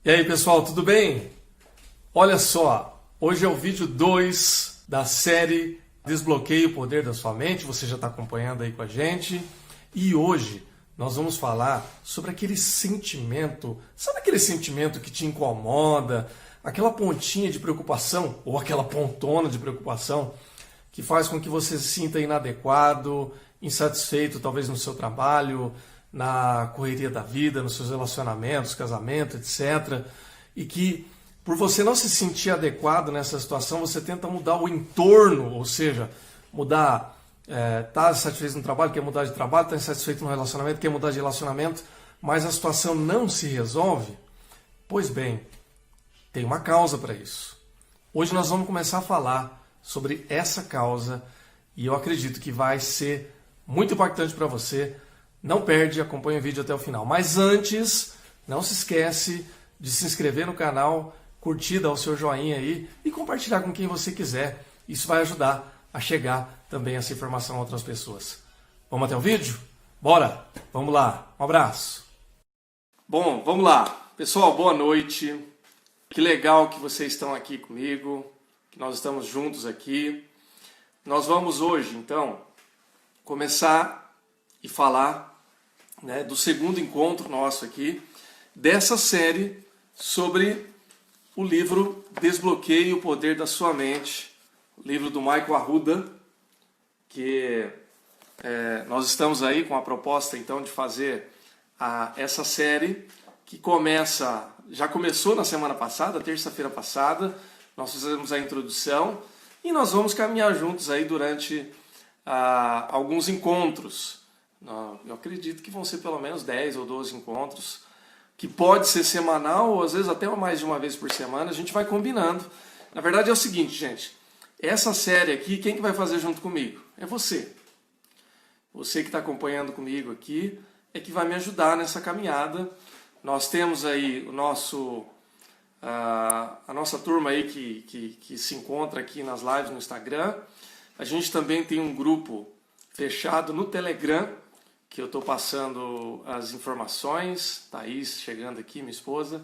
E aí pessoal, tudo bem? Olha só, hoje é o vídeo 2 da série Desbloqueie o Poder da Sua Mente, você já está acompanhando aí com a gente. E hoje nós vamos falar sobre aquele sentimento, sabe aquele sentimento que te incomoda, aquela pontinha de preocupação, ou aquela pontona de preocupação, que faz com que você se sinta inadequado, insatisfeito talvez no seu trabalho, na correria da vida, nos seus relacionamentos, casamento, etc. E que, por você não se sentir adequado nessa situação, você tenta mudar o entorno, ou seja, mudar, tá insatisfeito no trabalho, quer mudar de trabalho, está insatisfeito no relacionamento, quer mudar de relacionamento, mas a situação não se resolve. Pois bem, tem uma causa para isso. Hoje nós vamos começar a falar sobre essa causa e eu acredito que vai ser muito impactante para você. Não perde, acompanhe o vídeo até o final. Mas antes, não se esquece de se inscrever no canal, curtir, dar o seu joinha aí e compartilhar com quem você quiser. Isso vai ajudar a chegar também essa informação a outras pessoas. Vamos até o vídeo? Bora! Vamos lá. Um abraço. Bom, vamos lá. Pessoal, boa noite. Que legal que vocês estão aqui comigo, que nós estamos juntos aqui. Nós vamos hoje, então, começar e falar, né, do segundo encontro nosso aqui, dessa série sobre o livro Desbloqueie o Poder da Sua Mente, o livro do Michael Arruda, que nós estamos aí com a proposta então de fazer essa série que já começou na semana passada, terça-feira passada, nós fizemos a introdução e nós vamos caminhar juntos aí durante alguns encontros. Eu acredito que vão ser pelo menos 10 ou 12 encontros, que pode ser semanal ou às vezes até mais de uma vez por semana, a gente vai combinando. Na verdade é o seguinte, gente, essa série aqui, quem que vai fazer junto comigo? É você. Você que está acompanhando comigo aqui é que vai me ajudar nessa caminhada. Nós temos aí a nossa turma aí que se encontra aqui nas lives no Instagram. A gente também tem um grupo fechado no Telegram, que eu estou passando as informações, Thaís chegando aqui, minha esposa,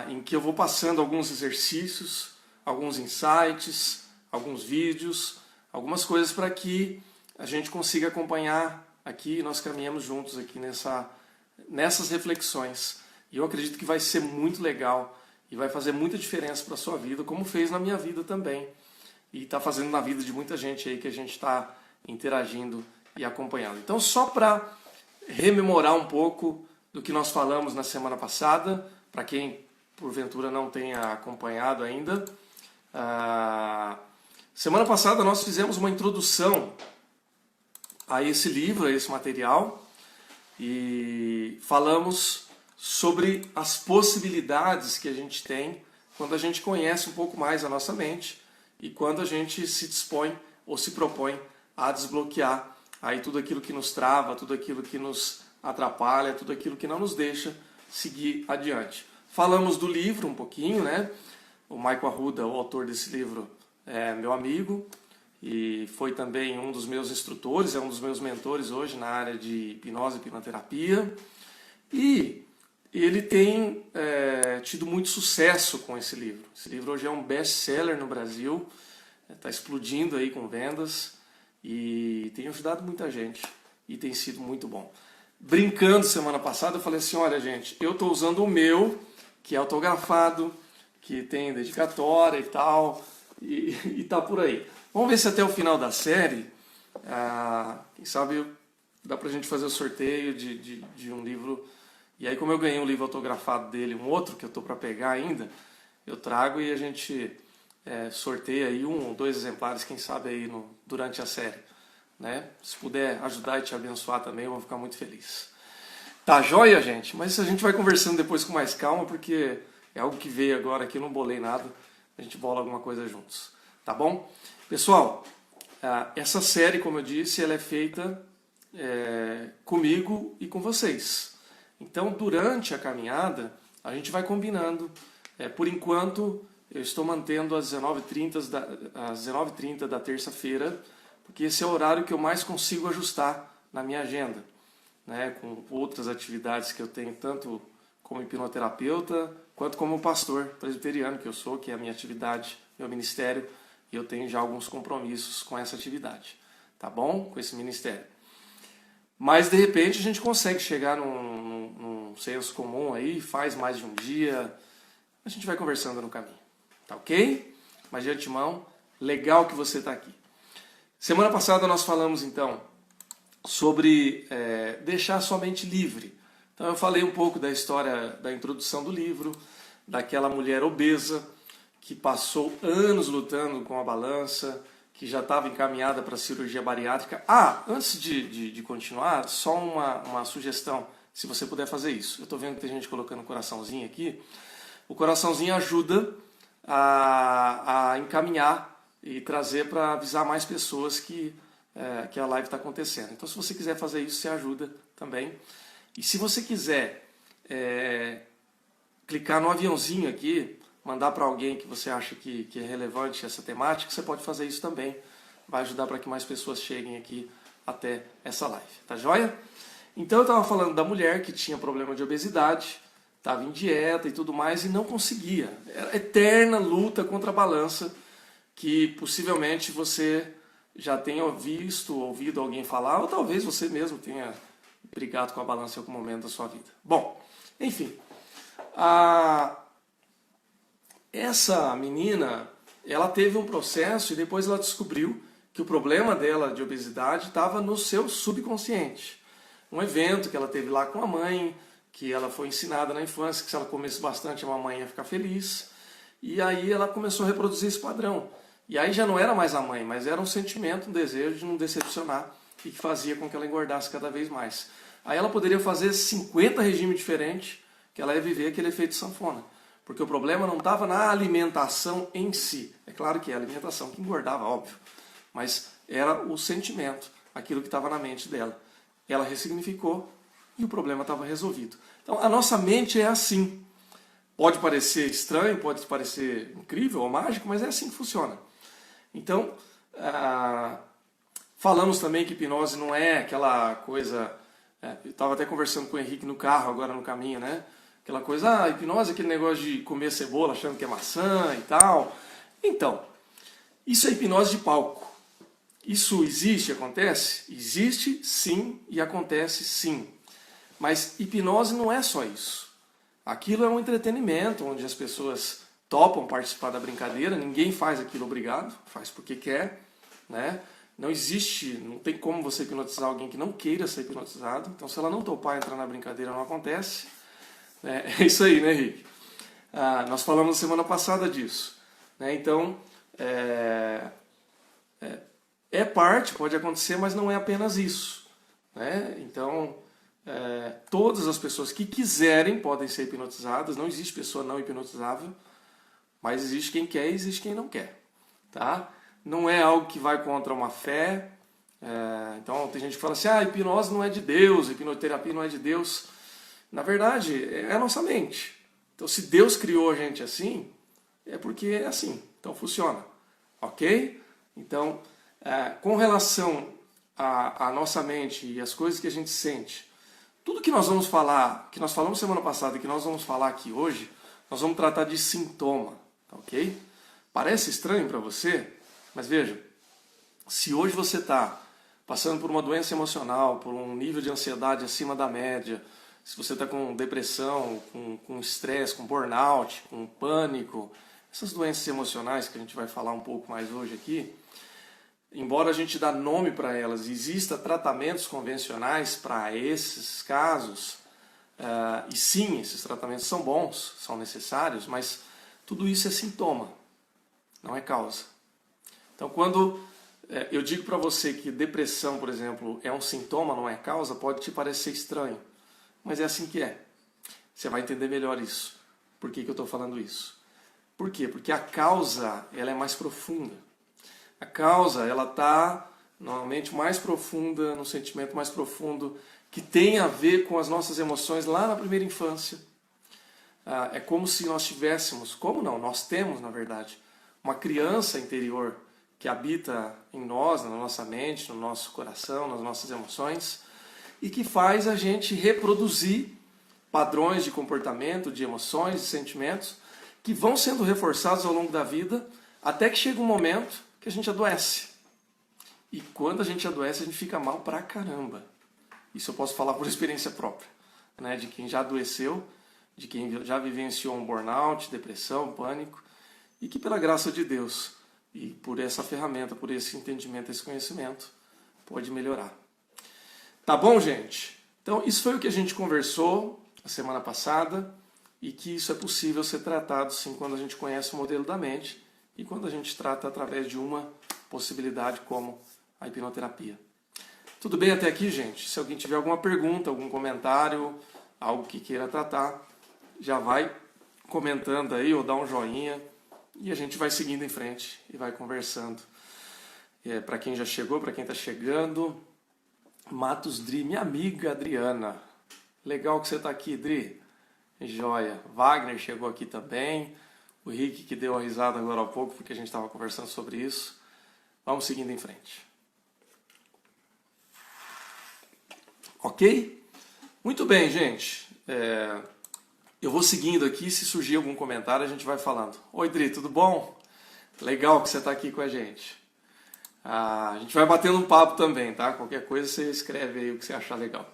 em que eu vou passando alguns exercícios, alguns insights, alguns vídeos, algumas coisas para que a gente consiga acompanhar aqui e nós caminhamos juntos aqui nessas reflexões. E eu acredito que vai ser muito legal e vai fazer muita diferença para a sua vida, como fez na minha vida também. E está fazendo na vida de muita gente aí que a gente está interagindo e acompanhando. Então, só para rememorar um pouco do que nós falamos na semana passada, para quem porventura não tenha acompanhado ainda, semana passada nós fizemos uma introdução a esse livro, a esse material, e falamos sobre as possibilidades que a gente tem quando a gente conhece um pouco mais a nossa mente e quando a gente se dispõe ou se propõe a desbloquear aí tudo aquilo que nos trava, tudo aquilo que nos atrapalha, tudo aquilo que não nos deixa seguir adiante. Falamos do livro um pouquinho, né? O Michael Arruda, o autor desse livro, é meu amigo e foi também um dos meus instrutores, é um dos meus mentores hoje na área de hipnose e hipnoterapia. E ele tem tido muito sucesso com esse livro. Esse livro hoje é um best-seller no Brasil, está explodindo aí com vendas e tem ajudado muita gente e tem sido muito bom. Brincando semana passada eu falei assim, olha gente, eu estou usando o meu, que é autografado, que tem dedicatória e tal, e tá por aí. Vamos ver se até o final da série, quem sabe dá pra gente fazer o sorteio de um livro. E aí, como eu ganhei um livro autografado dele, um outro que eu estou para pegar ainda, eu trago e a gente sorteia aí 1 ou 2 exemplares, quem sabe aí durante a série, né? Se puder ajudar e te abençoar também, eu vou ficar muito feliz. Tá joia, gente? Mas a gente vai conversando depois com mais calma, porque é algo que veio agora aqui, eu não bolei nada, a gente bola alguma coisa juntos, tá bom? Pessoal, essa série, como eu disse, ela é feita comigo e com vocês. Então, durante a caminhada, a gente vai combinando. Por enquanto, eu estou mantendo às 19h30 da terça-feira, porque esse é o horário que eu mais consigo ajustar na minha agenda, né? Com outras atividades que eu tenho, tanto como hipnoterapeuta, quanto como pastor presbiteriano que eu sou, que é a minha atividade, meu ministério, e eu tenho já alguns compromissos com essa atividade, tá bom? Com esse ministério. Mas de repente a gente consegue chegar num senso comum aí, faz mais de um dia, a gente vai conversando no caminho, tá ok? Mas de antemão, legal que você está aqui. Semana passada nós falamos então sobre deixar sua mente livre. Então eu falei um pouco da história da introdução do livro, daquela mulher obesa que passou anos lutando com a balança, que já estava encaminhada para a cirurgia bariátrica. Antes de continuar, só uma sugestão, se você puder fazer isso. Eu estou vendo que tem gente colocando coraçãozinho aqui. O coraçãozinho ajuda a encaminhar e trazer para avisar mais pessoas que a live está acontecendo. Então, se você quiser fazer isso, você ajuda também. E se você quiser clicar no aviãozinho aqui, mandar para alguém que você acha que é relevante essa temática, você pode fazer isso também. Vai ajudar para que mais pessoas cheguem aqui até essa live. Tá joia? Então, eu estava falando da mulher que tinha problema de obesidade, estava em dieta e tudo mais e não conseguia. Era eterna luta contra a balança, que possivelmente você já tenha ouvido alguém falar, ou talvez você mesmo tenha brigado com a balança em algum momento da sua vida. Bom, enfim, essa menina, ela teve um processo e depois ela descobriu que o problema dela de obesidade estava no seu subconsciente. Um evento que ela teve lá com a mãe, que ela foi ensinada na infância, que se ela comesse bastante a mamãe ia ficar feliz. E aí ela começou a reproduzir esse padrão. E aí já não era mais a mãe, mas era um sentimento, um desejo de não decepcionar e que fazia com que ela engordasse cada vez mais. Aí ela poderia fazer 50 regimes diferentes, que ela ia viver aquele efeito sanfona. Porque o problema não estava na alimentação em si. É claro que é a alimentação que engordava, óbvio. Mas era o sentimento, aquilo que estava na mente dela. Ela ressignificou e o problema estava resolvido. Então a nossa mente é assim. Pode parecer estranho, pode parecer incrível ou mágico, mas é assim que funciona. Então, falamos também que hipnose não é aquela coisa... eu estava até conversando com o Henrique no carro, agora no caminho, né? Aquela coisa, hipnose é aquele negócio de comer cebola achando que é maçã e tal. Então, isso é hipnose de palco. Isso existe, acontece? Existe, sim, e acontece, sim. Mas hipnose não é só isso. Aquilo é um entretenimento, onde as pessoas topam participar da brincadeira, ninguém faz aquilo obrigado, faz porque quer, né? Não existe, não tem como você hipnotizar alguém que não queira ser hipnotizado. Então, se ela não topar entrar na brincadeira, não acontece. É isso aí, né, Henrique? Nós falamos na semana passada disso. Né? Então, parte, pode acontecer, mas não é apenas isso. Né? Então, todas as pessoas que quiserem podem ser hipnotizadas. Não existe pessoa não hipnotizável, mas existe quem quer e existe quem não quer. Tá? Não é algo que vai contra uma fé. Então, tem gente que fala assim, hipnose não é de Deus, hipnoterapia não é de Deus. Na verdade, é a nossa mente. Então, se Deus criou a gente assim, é porque é assim. Então, funciona. Ok? Então, com relação à nossa mente e as coisas que a gente sente, tudo que nós vamos falar, que nós falamos semana passada e que nós vamos falar aqui hoje, nós vamos tratar de sintoma. Ok? Parece estranho para você, mas veja, se hoje você está passando por uma doença emocional, por um nível de ansiedade acima da média, se você está com depressão, com estresse, com burnout, com pânico, essas doenças emocionais que a gente vai falar um pouco mais hoje aqui, embora a gente dê nome para elas, exista tratamentos convencionais para esses casos, e sim, esses tratamentos são bons, são necessários, mas tudo isso é sintoma, não é causa. Então, quando eu digo para você que depressão, por exemplo, é um sintoma, não é causa, pode te parecer estranho. Mas é assim que é. Você vai entender melhor isso. Por que eu estou falando isso? Por quê? Porque a causa ela é mais profunda. A causa ela está normalmente mais profunda, no sentimento mais profundo, que tem a ver com as nossas emoções lá na primeira infância. É como se nós tivéssemos, como não, nós temos na verdade, uma criança interior que habita em nós, na nossa mente, no nosso coração, nas nossas emoções, e que faz a gente reproduzir padrões de comportamento, de emoções, de sentimentos, que vão sendo reforçados ao longo da vida, até que chega um momento que a gente adoece. E quando a gente adoece, a gente fica mal pra caramba. Isso eu posso falar por experiência própria, né? De quem já adoeceu, de quem já vivenciou um burnout, depressão, pânico, e que pela graça de Deus, e por essa ferramenta, por esse entendimento, esse conhecimento, pode melhorar. Tá bom, gente? Então, isso foi o que a gente conversou a semana passada, e que isso é possível ser tratado, sim, quando a gente conhece o modelo da mente e quando a gente trata através de uma possibilidade como a hipnoterapia. Tudo bem até aqui, gente? Se alguém tiver alguma pergunta, algum comentário, algo que queira tratar, já vai comentando aí ou dá um joinha e a gente vai seguindo em frente e vai conversando. Para quem já chegou, para quem está chegando, Matos Dri, minha amiga Adriana. Legal que você está aqui, Dri. Joia. Wagner chegou aqui também. O Rick que deu uma risada agora há pouco porque a gente estava conversando sobre isso. Vamos seguindo em frente. Ok? Muito bem, gente. Eu vou seguindo aqui. Se surgir algum comentário, a gente vai falando. Oi, Dri, tudo bom? Legal que você está aqui com a gente. A gente vai batendo um papo também, tá? Qualquer coisa você escreve aí o que você achar legal.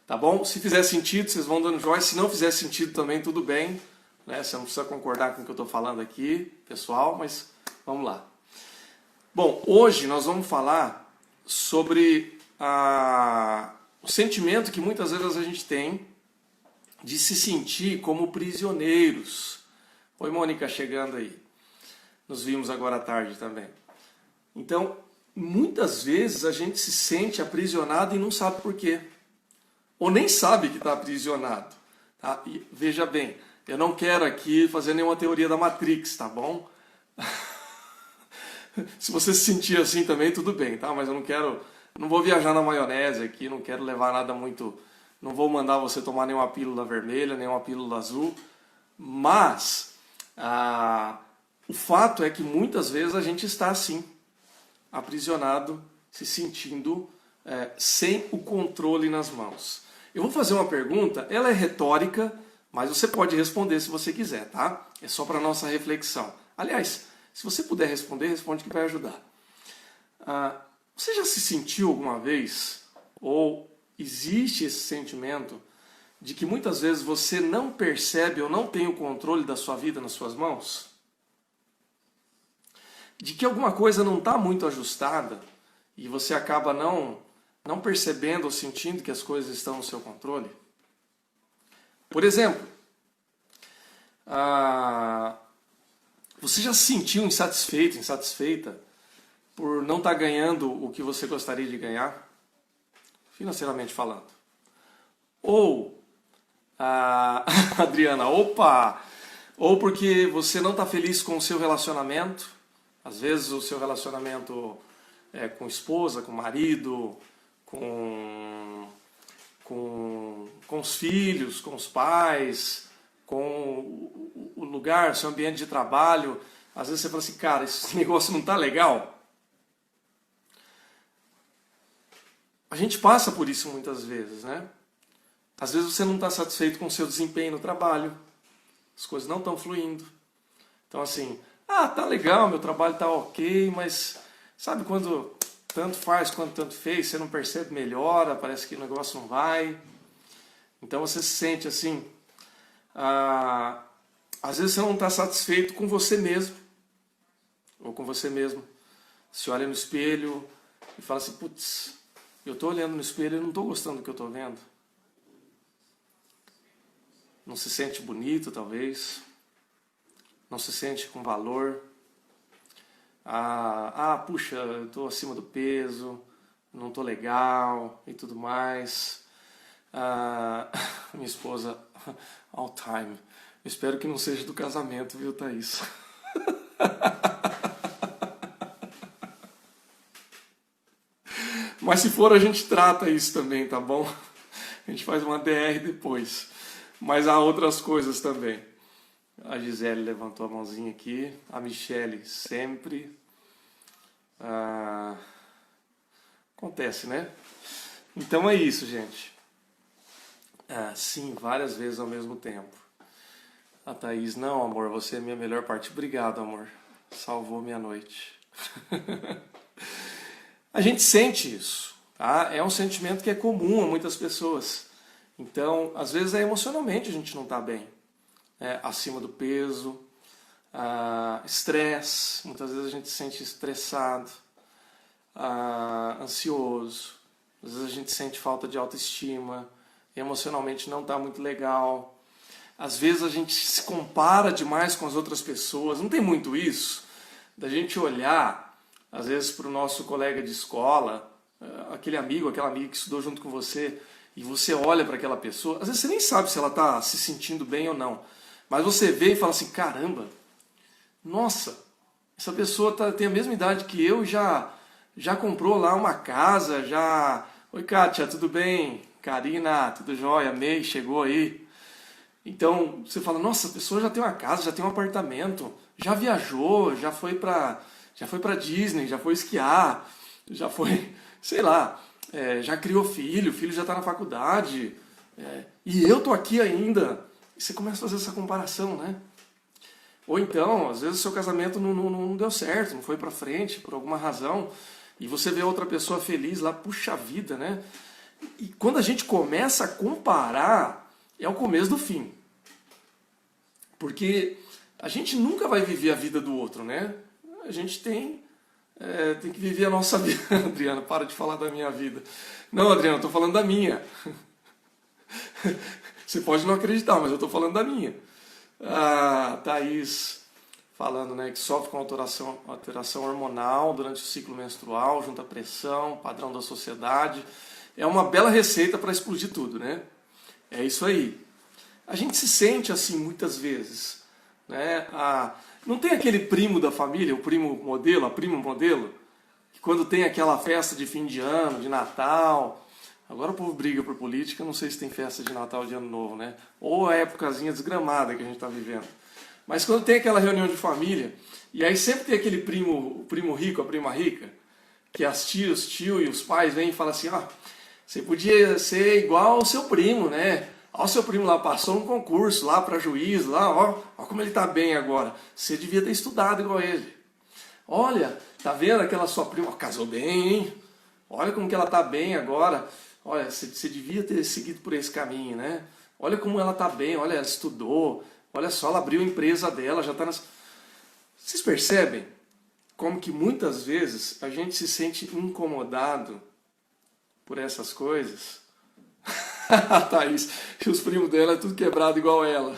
Tá bom? Se fizer sentido, vocês vão dando joia. Se não fizer sentido também, tudo bem. Né? Você não precisa concordar com o que eu estou falando aqui, pessoal, mas vamos lá. Bom, hoje nós vamos falar sobre o sentimento que muitas vezes a gente tem de se sentir como prisioneiros. Oi, Mônica, chegando aí. Nos vimos agora à tarde também. Então, muitas vezes a gente se sente aprisionado e não sabe por quê. Ou nem sabe que está aprisionado. Tá? E veja bem, eu não quero aqui fazer nenhuma teoria da Matrix, tá bom? Se você se sentir assim também, tudo bem, tá? Mas eu não vou viajar na maionese aqui, não quero levar nada muito... Não vou mandar você tomar nenhuma pílula vermelha, nenhuma pílula azul. Mas, o fato é que muitas vezes a gente está assim, aprisionado, se sentindo sem o controle nas mãos. Eu vou fazer uma pergunta, ela é retórica, mas você pode responder se você quiser, tá? É só para nossa reflexão. Aliás, se você puder responder, responde que vai ajudar. Você já se sentiu alguma vez, ou existe esse sentimento, de que muitas vezes você não percebe ou não tem o controle da sua vida nas suas mãos? De que alguma coisa não está muito ajustada e você acaba não percebendo ou sentindo que as coisas estão no seu controle? Por exemplo, você já se sentiu insatisfeito, insatisfeita por não estar ganhando o que você gostaria de ganhar, financeiramente falando? Ou, Adriana, opa! Ou porque você não está feliz com o seu relacionamento, às vezes o seu relacionamento com esposa, com marido, com os filhos, com os pais, com o lugar, seu ambiente de trabalho. Às vezes você fala assim, cara, esse negócio não está legal. A gente passa por isso muitas vezes, né? Às vezes você não está satisfeito com o seu desempenho no trabalho, as coisas não estão fluindo. Então assim, tá legal, meu trabalho tá ok, mas sabe quando tanto faz quanto tanto fez, você não percebe melhora, parece que o negócio não vai. Então você se sente assim, às vezes você não está satisfeito com você mesmo, ou com você mesmo. Se olha no espelho e fala assim, putz, eu estou olhando no espelho e não estou gostando do que eu estou vendo. Não se sente bonito, talvez. Não se sente com valor. Puxa, eu estou acima do peso, não estou legal e tudo mais. Minha esposa, all time. Eu espero que não seja do casamento, viu, Thaís? Mas se for, a gente trata isso também, tá bom? A gente faz uma DR depois. Mas há outras coisas também. A Gisele levantou a mãozinha aqui. A Michele sempre. Acontece, né? Então é isso, gente. Ah, sim, várias vezes ao mesmo tempo. A Thaís, não, amor, você é minha melhor parte. Obrigado, amor. Salvou minha noite. A gente sente isso, tá? É um sentimento que é comum a muitas pessoas. Então, às vezes emocionalmente a gente não está bem, né? Acima do peso, estresse, muitas vezes a gente se sente estressado, ansioso, às vezes a gente sente falta de autoestima, emocionalmente não está muito legal. Às vezes a gente se compara demais com as outras pessoas, não tem muito isso? Da gente olhar, às vezes, para o nosso colega de escola, aquele amigo, aquela amiga que estudou junto com você, e você olha para aquela pessoa, às vezes você nem sabe se ela está se sentindo bem ou não, mas você vê e fala assim, caramba, nossa, essa pessoa tem a mesma idade que eu, já comprou lá uma casa, já... Oi, Kátia, tudo bem? Karina, tudo jóia? May, chegou aí? Então, você fala, nossa, a pessoa já tem uma casa, já tem um apartamento, já viajou, já foi pra Disney, já foi esquiar, já foi, sei lá, já criou filho, o filho já está na faculdade, e eu tô aqui ainda. E você começa a fazer essa comparação, né? Ou então, às vezes o seu casamento não deu certo, não foi pra frente, por alguma razão, e você vê outra pessoa feliz lá, puxa vida, né? E quando a gente começa a comparar, é o começo do fim. Porque a gente nunca vai viver a vida do outro, né? A gente tem que viver a nossa vida. Adriana, para de falar da minha vida. Não, Adriana, eu tô falando da minha. Você pode não acreditar, mas eu tô falando da minha. A Thaís falando, né, que sofre com alteração hormonal durante o ciclo menstrual, junto à pressão, padrão da sociedade. É uma bela receita para explodir tudo, né? É isso aí. A gente se sente assim muitas vezes, né? Não tem aquele primo da família, o primo modelo, a prima modelo, que quando tem aquela festa de fim de ano, de Natal, agora o povo briga por política, não sei se tem festa de Natal, de Ano Novo, né? Ou a épocazinha desgramada que a gente está vivendo. Mas quando tem aquela reunião de família, e aí sempre tem aquele primo, o primo rico, a prima rica, que as tias, tio e os pais vêm e falam assim, você podia ser igual ao seu primo, né? Ó, o seu primo lá passou um concurso lá para juiz, lá, ó como ele tá bem agora. Você devia ter estudado igual ele. Olha, tá vendo aquela sua prima? Ó, casou bem, hein? Olha como que ela tá bem agora. Olha, você devia ter seguido por esse caminho, né? Olha como ela tá bem, olha, ela estudou. Olha só, ela abriu a empresa dela, já tá nas... Vocês percebem como que muitas vezes a gente se sente incomodado por essas coisas? A Thaís, e os primos dela é tudo quebrado igual ela.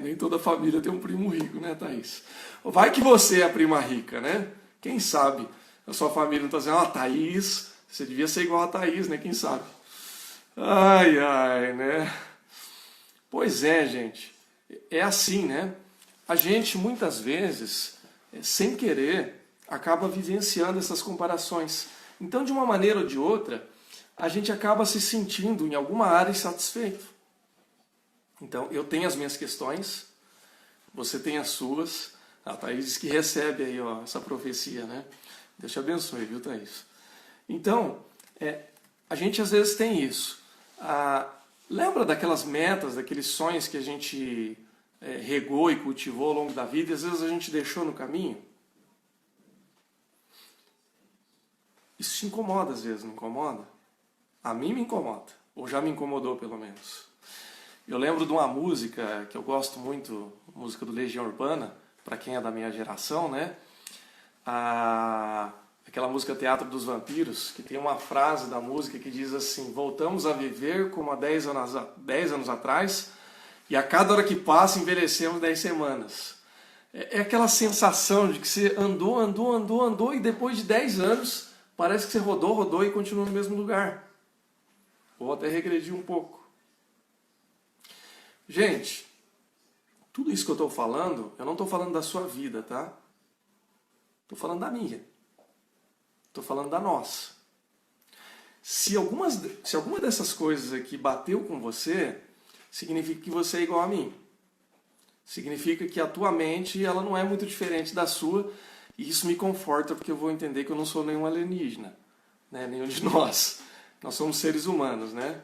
Nem toda família tem um primo rico, né, Thaís? Vai que você é a prima rica, né? Quem sabe a sua família não está dizendo, Thaís, você devia ser igual a Thaís, né? Quem sabe? Ai, ai, né? Pois é, gente. É assim, né? A gente, muitas vezes, sem querer, acaba vivenciando essas comparações. Então, de uma maneira ou de outra, a gente acaba se sentindo em alguma área insatisfeito. Então, eu tenho as minhas questões, você tem as suas. A Thaís diz que recebe aí, ó, essa profecia, né? Deus te abençoe, viu, Thaís? Então, a gente às vezes tem isso. Lembra daquelas metas, daqueles sonhos que a gente regou e cultivou ao longo da vida e às vezes a gente deixou no caminho? Isso te incomoda às vezes, não incomoda? A mim me incomoda, ou já me incomodou pelo menos. Eu lembro de uma música que eu gosto muito, música do Legião Urbana, para quem é da minha geração, né? Aquela música Teatro dos Vampiros, que tem uma frase da música que diz assim: voltamos a viver como há 10 anos atrás, e a cada hora que passa envelhecemos 10 semanas. É aquela sensação de que você andou, e depois de 10 anos parece que você rodou e continua no mesmo lugar. Ou até regredir um pouco. Gente, tudo isso que eu estou falando, eu não estou falando da sua vida, tá? Estou falando da minha. Estou falando da nossa. Se alguma dessas coisas aqui bateu com você, significa que você é igual a mim. Significa que a tua mente ela não é muito diferente da sua, e isso me conforta porque eu vou entender que eu não sou nenhum alienígena, né? Nenhum de nós. Nós somos seres humanos, né?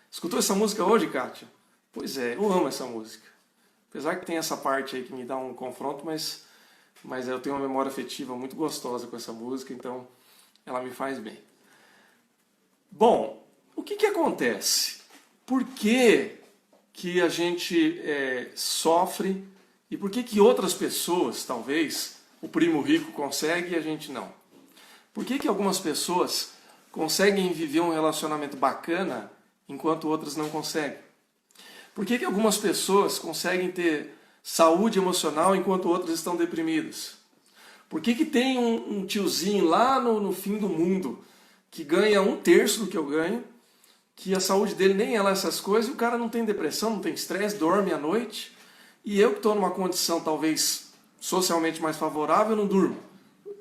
Escutou essa música hoje, Kátia? Pois é, eu amo essa música. Apesar que tem essa parte aí que me dá um confronto, mas eu tenho uma memória afetiva muito gostosa com essa música, então ela me faz bem. Bom, o que acontece? Por que a gente sofre e por que outras pessoas, talvez, o primo rico consegue e a gente não? Por que algumas pessoas conseguem viver um relacionamento bacana enquanto outras não conseguem? Por que algumas pessoas conseguem ter saúde emocional enquanto outras estão deprimidas? Por que tem um tiozinho lá no fim do mundo que ganha 1/3 do que eu ganho, que a saúde dele nem é lá essas coisas, e o cara não tem depressão, não tem estresse, dorme à noite, e eu que estou numa condição talvez socialmente mais favorável, não durmo?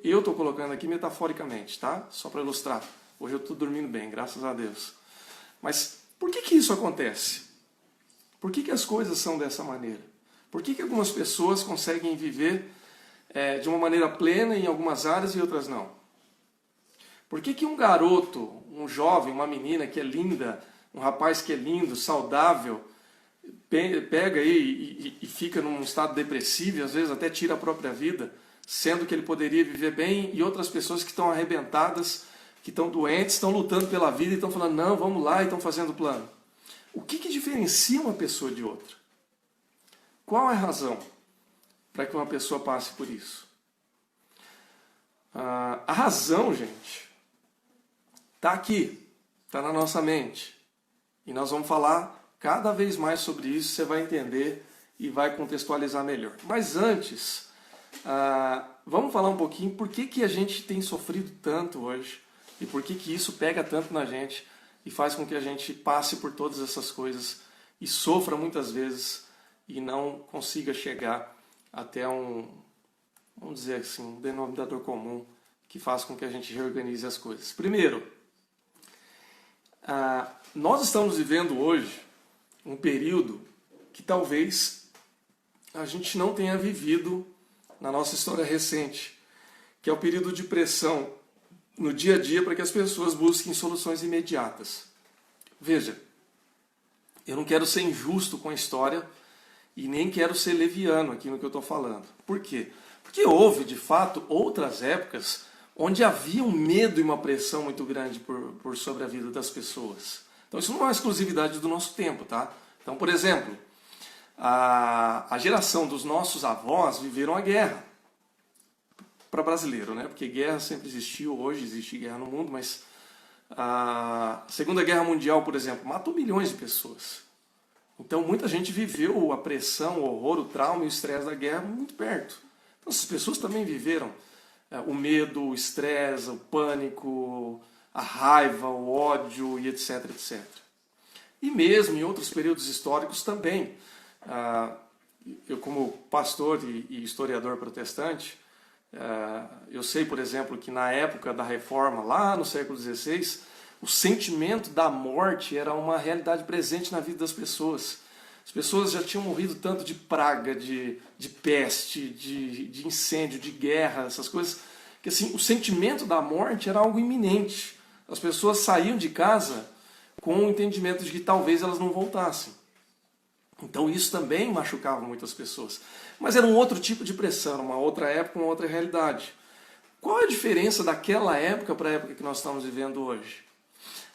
Eu estou colocando aqui metaforicamente, tá? Só para ilustrar. Hoje eu estou dormindo bem, graças a Deus. Mas por que isso acontece? Por que as coisas são dessa maneira? Por que algumas pessoas conseguem viver de uma maneira plena em algumas áreas e outras não? Por que um garoto, um jovem, uma menina que é linda, um rapaz que é lindo, saudável, pega aí e fica num estado depressivo e às vezes até tira a própria vida, sendo que ele poderia viver bem, e outras pessoas que estão arrebentadas, que estão doentes, estão lutando pela vida e estão falando, não, vamos lá, e estão fazendo plano? O que diferencia uma pessoa de outra? Qual é a razão para que uma pessoa passe por isso? A razão, gente, está aqui, está na nossa mente. E nós vamos falar cada vez mais sobre isso, você vai entender e vai contextualizar melhor. Mas antes, vamos falar um pouquinho por que a gente tem sofrido tanto hoje e por que isso pega tanto na gente e faz com que a gente passe por todas essas coisas e sofra muitas vezes e não consiga chegar até vamos dizer assim, um denominador comum que faz com que a gente reorganize as coisas. Primeiro, nós estamos vivendo hoje um período que talvez a gente não tenha vivido na nossa história recente, que é o período de pressão no dia a dia para que as pessoas busquem soluções imediatas. Veja, eu não quero ser injusto com a história e nem quero ser leviano aqui no que eu estou falando. Por quê? Porque houve, de fato, outras épocas onde havia um medo e uma pressão muito grande por sobre a vida das pessoas. Então isso não é uma exclusividade do nosso tempo, tá? Então, por exemplo, a geração dos nossos avós viveram a guerra. Para brasileiro, né? Porque guerra sempre existiu, hoje existe guerra no mundo, mas a Segunda Guerra Mundial, por exemplo, matou milhões de pessoas. Então muita gente viveu a pressão, o horror, o trauma e o estresse da guerra muito perto. Então essas pessoas também viveram o medo, o estresse, o pânico, a raiva, o ódio e etc, etc. E mesmo em outros períodos históricos também. Eu como pastor e historiador protestante, eu sei, por exemplo, que na época da Reforma, lá no século XVI, o sentimento da morte era uma realidade presente na vida das pessoas. As pessoas já tinham morrido tanto de praga, de peste, de incêndio, de guerra, essas coisas, que assim, o sentimento da morte era algo iminente. As pessoas saíam de casa com o entendimento de que talvez elas não voltassem. Então isso também machucava muitas pessoas. Mas era um outro tipo de pressão, uma outra época, uma outra realidade. Qual é a diferença daquela época para a época que nós estamos vivendo hoje?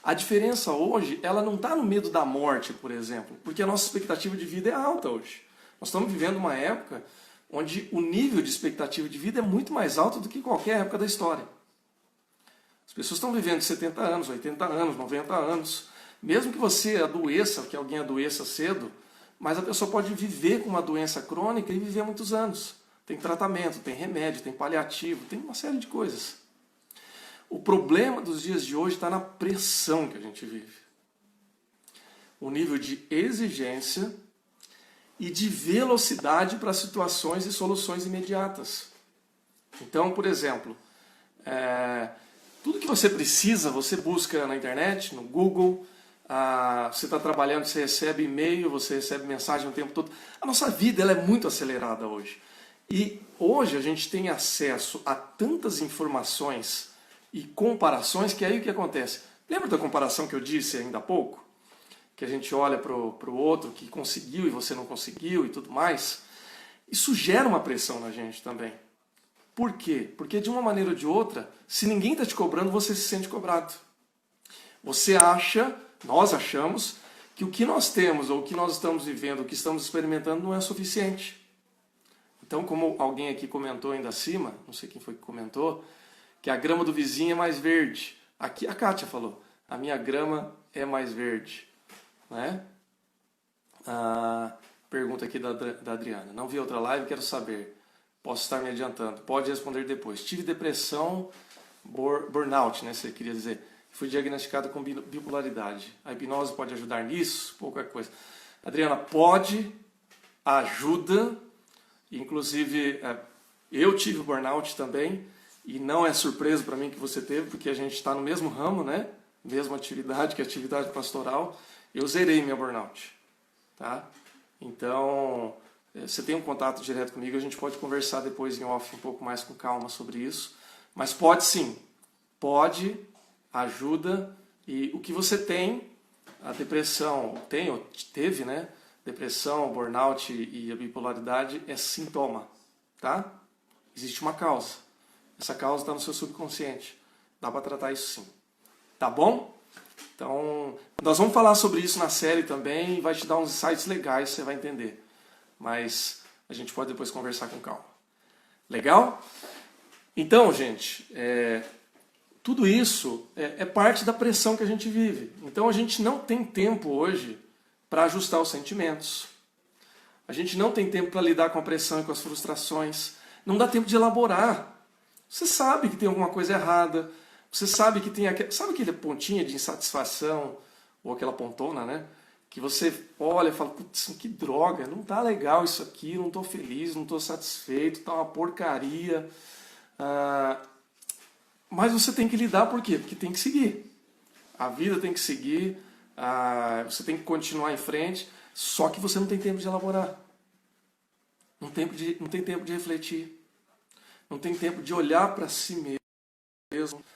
A diferença hoje, ela não está no medo da morte, por exemplo, porque a nossa expectativa de vida é alta hoje. Nós estamos vivendo uma época onde o nível de expectativa de vida é muito mais alto do que qualquer época da história. As pessoas estão vivendo 70 anos, 80 anos, 90 anos. Mesmo que você adoeça, que alguém adoeça cedo, mas a pessoa pode viver com uma doença crônica e viver muitos anos. Tem tratamento, tem remédio, tem paliativo, tem uma série de coisas. O problema dos dias de hoje está na pressão que a gente vive. O nível de exigência e de velocidade para situações e soluções imediatas. Então, por exemplo, tudo que você precisa, você busca na internet, no Google. Você está trabalhando, você recebe e-mail, você recebe mensagem o tempo todo. A nossa vida ela é muito acelerada hoje. E hoje a gente tem acesso a tantas informações e comparações que aí o que acontece? Lembra da comparação que eu disse ainda há pouco? Que a gente olha para o outro que conseguiu e você não conseguiu e tudo mais? Isso gera uma pressão na gente também. Por quê? Porque de uma maneira ou de outra, se ninguém está te cobrando, você se sente cobrado. Você acha, nós achamos, que o que nós temos, ou o que nós estamos vivendo, o que estamos experimentando não é suficiente. Então, como alguém aqui comentou ainda acima, não sei quem foi que comentou, que a grama do vizinho é mais verde. Aqui a Kátia falou, a minha grama é mais verde. Né? Pergunta aqui da Adriana. Não vi outra live, quero saber. Posso estar me adiantando. Pode responder depois. Tive depressão, burnout, né? Você queria dizer. Fui diagnosticado com bipolaridade. A hipnose pode ajudar nisso? Pouca coisa. Adriana, pode, ajuda. Inclusive, eu tive burnout também. E não é surpresa para mim que você teve, porque a gente está no mesmo ramo, né? Mesma atividade, que é a atividade pastoral. Eu zerei minha burnout. Tá? Então, você tem um contato direto comigo, a gente pode conversar depois em off um pouco mais com calma sobre isso. Mas pode sim, pode, ajuda. E o que você tem, a depressão, teve, né? Depressão, burnout e a bipolaridade é sintoma, tá? Existe uma causa. Essa causa está no seu subconsciente. Dá para tratar isso sim. Tá bom? Então, nós vamos falar sobre isso na série também e vai te dar uns insights legais, você vai entender. Mas a gente pode depois conversar com calma. Legal? Então, gente, tudo isso é parte da pressão que a gente vive. Então, a gente não tem tempo hoje para ajustar os sentimentos. A gente não tem tempo para lidar com a pressão e com as frustrações. Não dá tempo de elaborar. Você sabe que tem alguma coisa errada. Você sabe que tem sabe aquela pontinha de insatisfação, ou aquela pontona, né? Que você olha e fala, putz, que droga, não tá legal isso aqui, não tô feliz, não tô satisfeito, tá uma porcaria. Mas você tem que lidar por quê? Porque tem que seguir. A vida tem que seguir, você tem que continuar em frente, só que você não tem tempo de elaborar. Não tem tempo de refletir. Não tem tempo de olhar para si mesmo.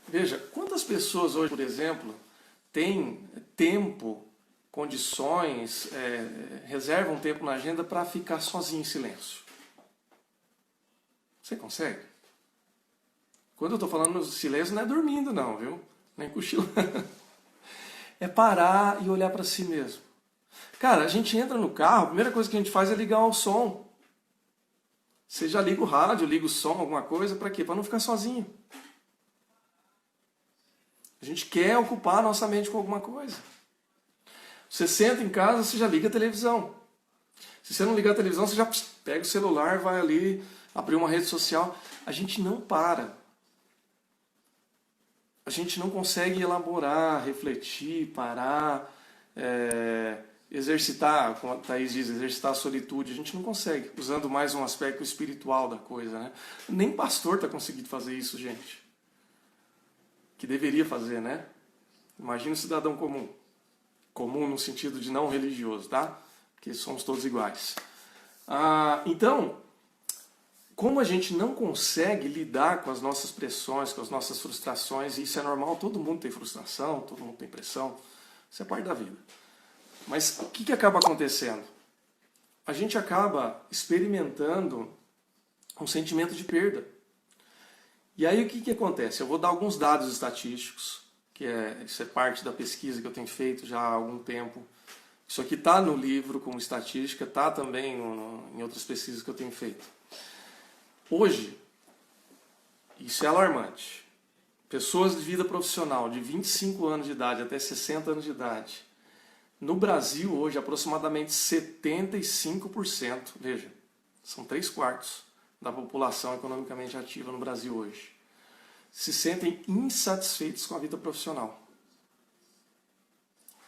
Veja, quantas pessoas hoje, por exemplo, têm tempo, condições, reservam tempo na agenda para ficar sozinho em silêncio? Você consegue? Quando eu estou falando no silêncio, não é dormindo não, viu? Nem cochilando. É parar e olhar para si mesmo. Cara, a gente entra no carro, a primeira coisa que a gente faz é ligar o som. Você já liga o rádio, liga o som, alguma coisa, para quê? Para não ficar sozinho. A gente quer ocupar a nossa mente com alguma coisa. Você senta em casa, você já liga a televisão. Se você não ligar a televisão, você já pega o celular, vai ali, abrir uma rede social. A gente não para. A gente não consegue elaborar, refletir, parar, exercitar, como a Thaís diz, exercitar a solitude. A gente não consegue, usando mais um aspecto espiritual da coisa, né? Nem pastor está conseguindo fazer isso, gente. Que deveria fazer, né? Imagina um cidadão comum. Comum no sentido de não religioso, tá? Porque somos todos iguais. Então, como a gente não consegue lidar com as nossas pressões, com as nossas frustrações, e isso é normal, todo mundo tem frustração, todo mundo tem pressão, isso é parte da vida. Mas o que acaba acontecendo? A gente acaba experimentando um sentimento de perda. E aí o que acontece? Eu vou dar alguns dados estatísticos, isso é parte da pesquisa que eu tenho feito já há algum tempo. Isso aqui está no livro como estatística, está também em outras pesquisas que eu tenho feito. Hoje, isso é alarmante. Pessoas de vida profissional de 25 anos de idade até 60 anos de idade. No Brasil, hoje, aproximadamente 75%, veja, são 3/4 da população economicamente ativa no Brasil hoje, se sentem insatisfeitos com a vida profissional.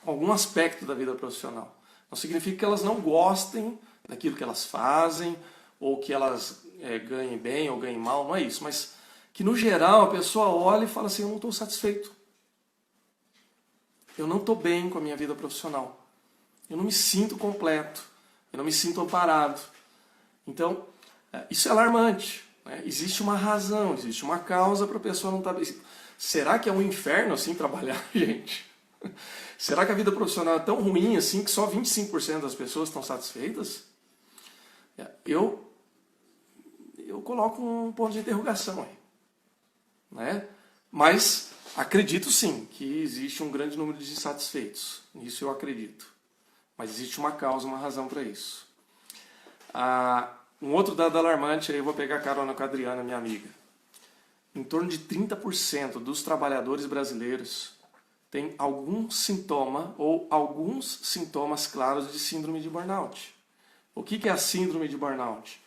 Com algum aspecto da vida profissional. Não significa que elas não gostem daquilo que elas fazem, ou que elas ganhem bem ou ganhem mal, não é isso. Mas que, no geral, a pessoa olha e fala assim, eu não estou satisfeito. Eu não estou bem com a minha vida profissional. Eu não me sinto completo. Eu não me sinto amparado. Então, isso é alarmante. Né? Existe uma razão, existe uma causa para a pessoa não estar bem. Será que é um inferno assim trabalhar, gente? Será que a vida profissional é tão ruim assim que só 25% das pessoas estão satisfeitas? Eu coloco um ponto de interrogação aí, né? Mas acredito sim que existe um grande número de insatisfeitos. Nisso eu acredito. Mas existe uma causa, uma razão para isso. Um outro dado alarmante, aí eu vou pegar carona com a Adriana, minha amiga. Em torno de 30% dos trabalhadores brasileiros têm algum sintoma ou alguns sintomas claros de síndrome de burnout. O que é a síndrome de burnout?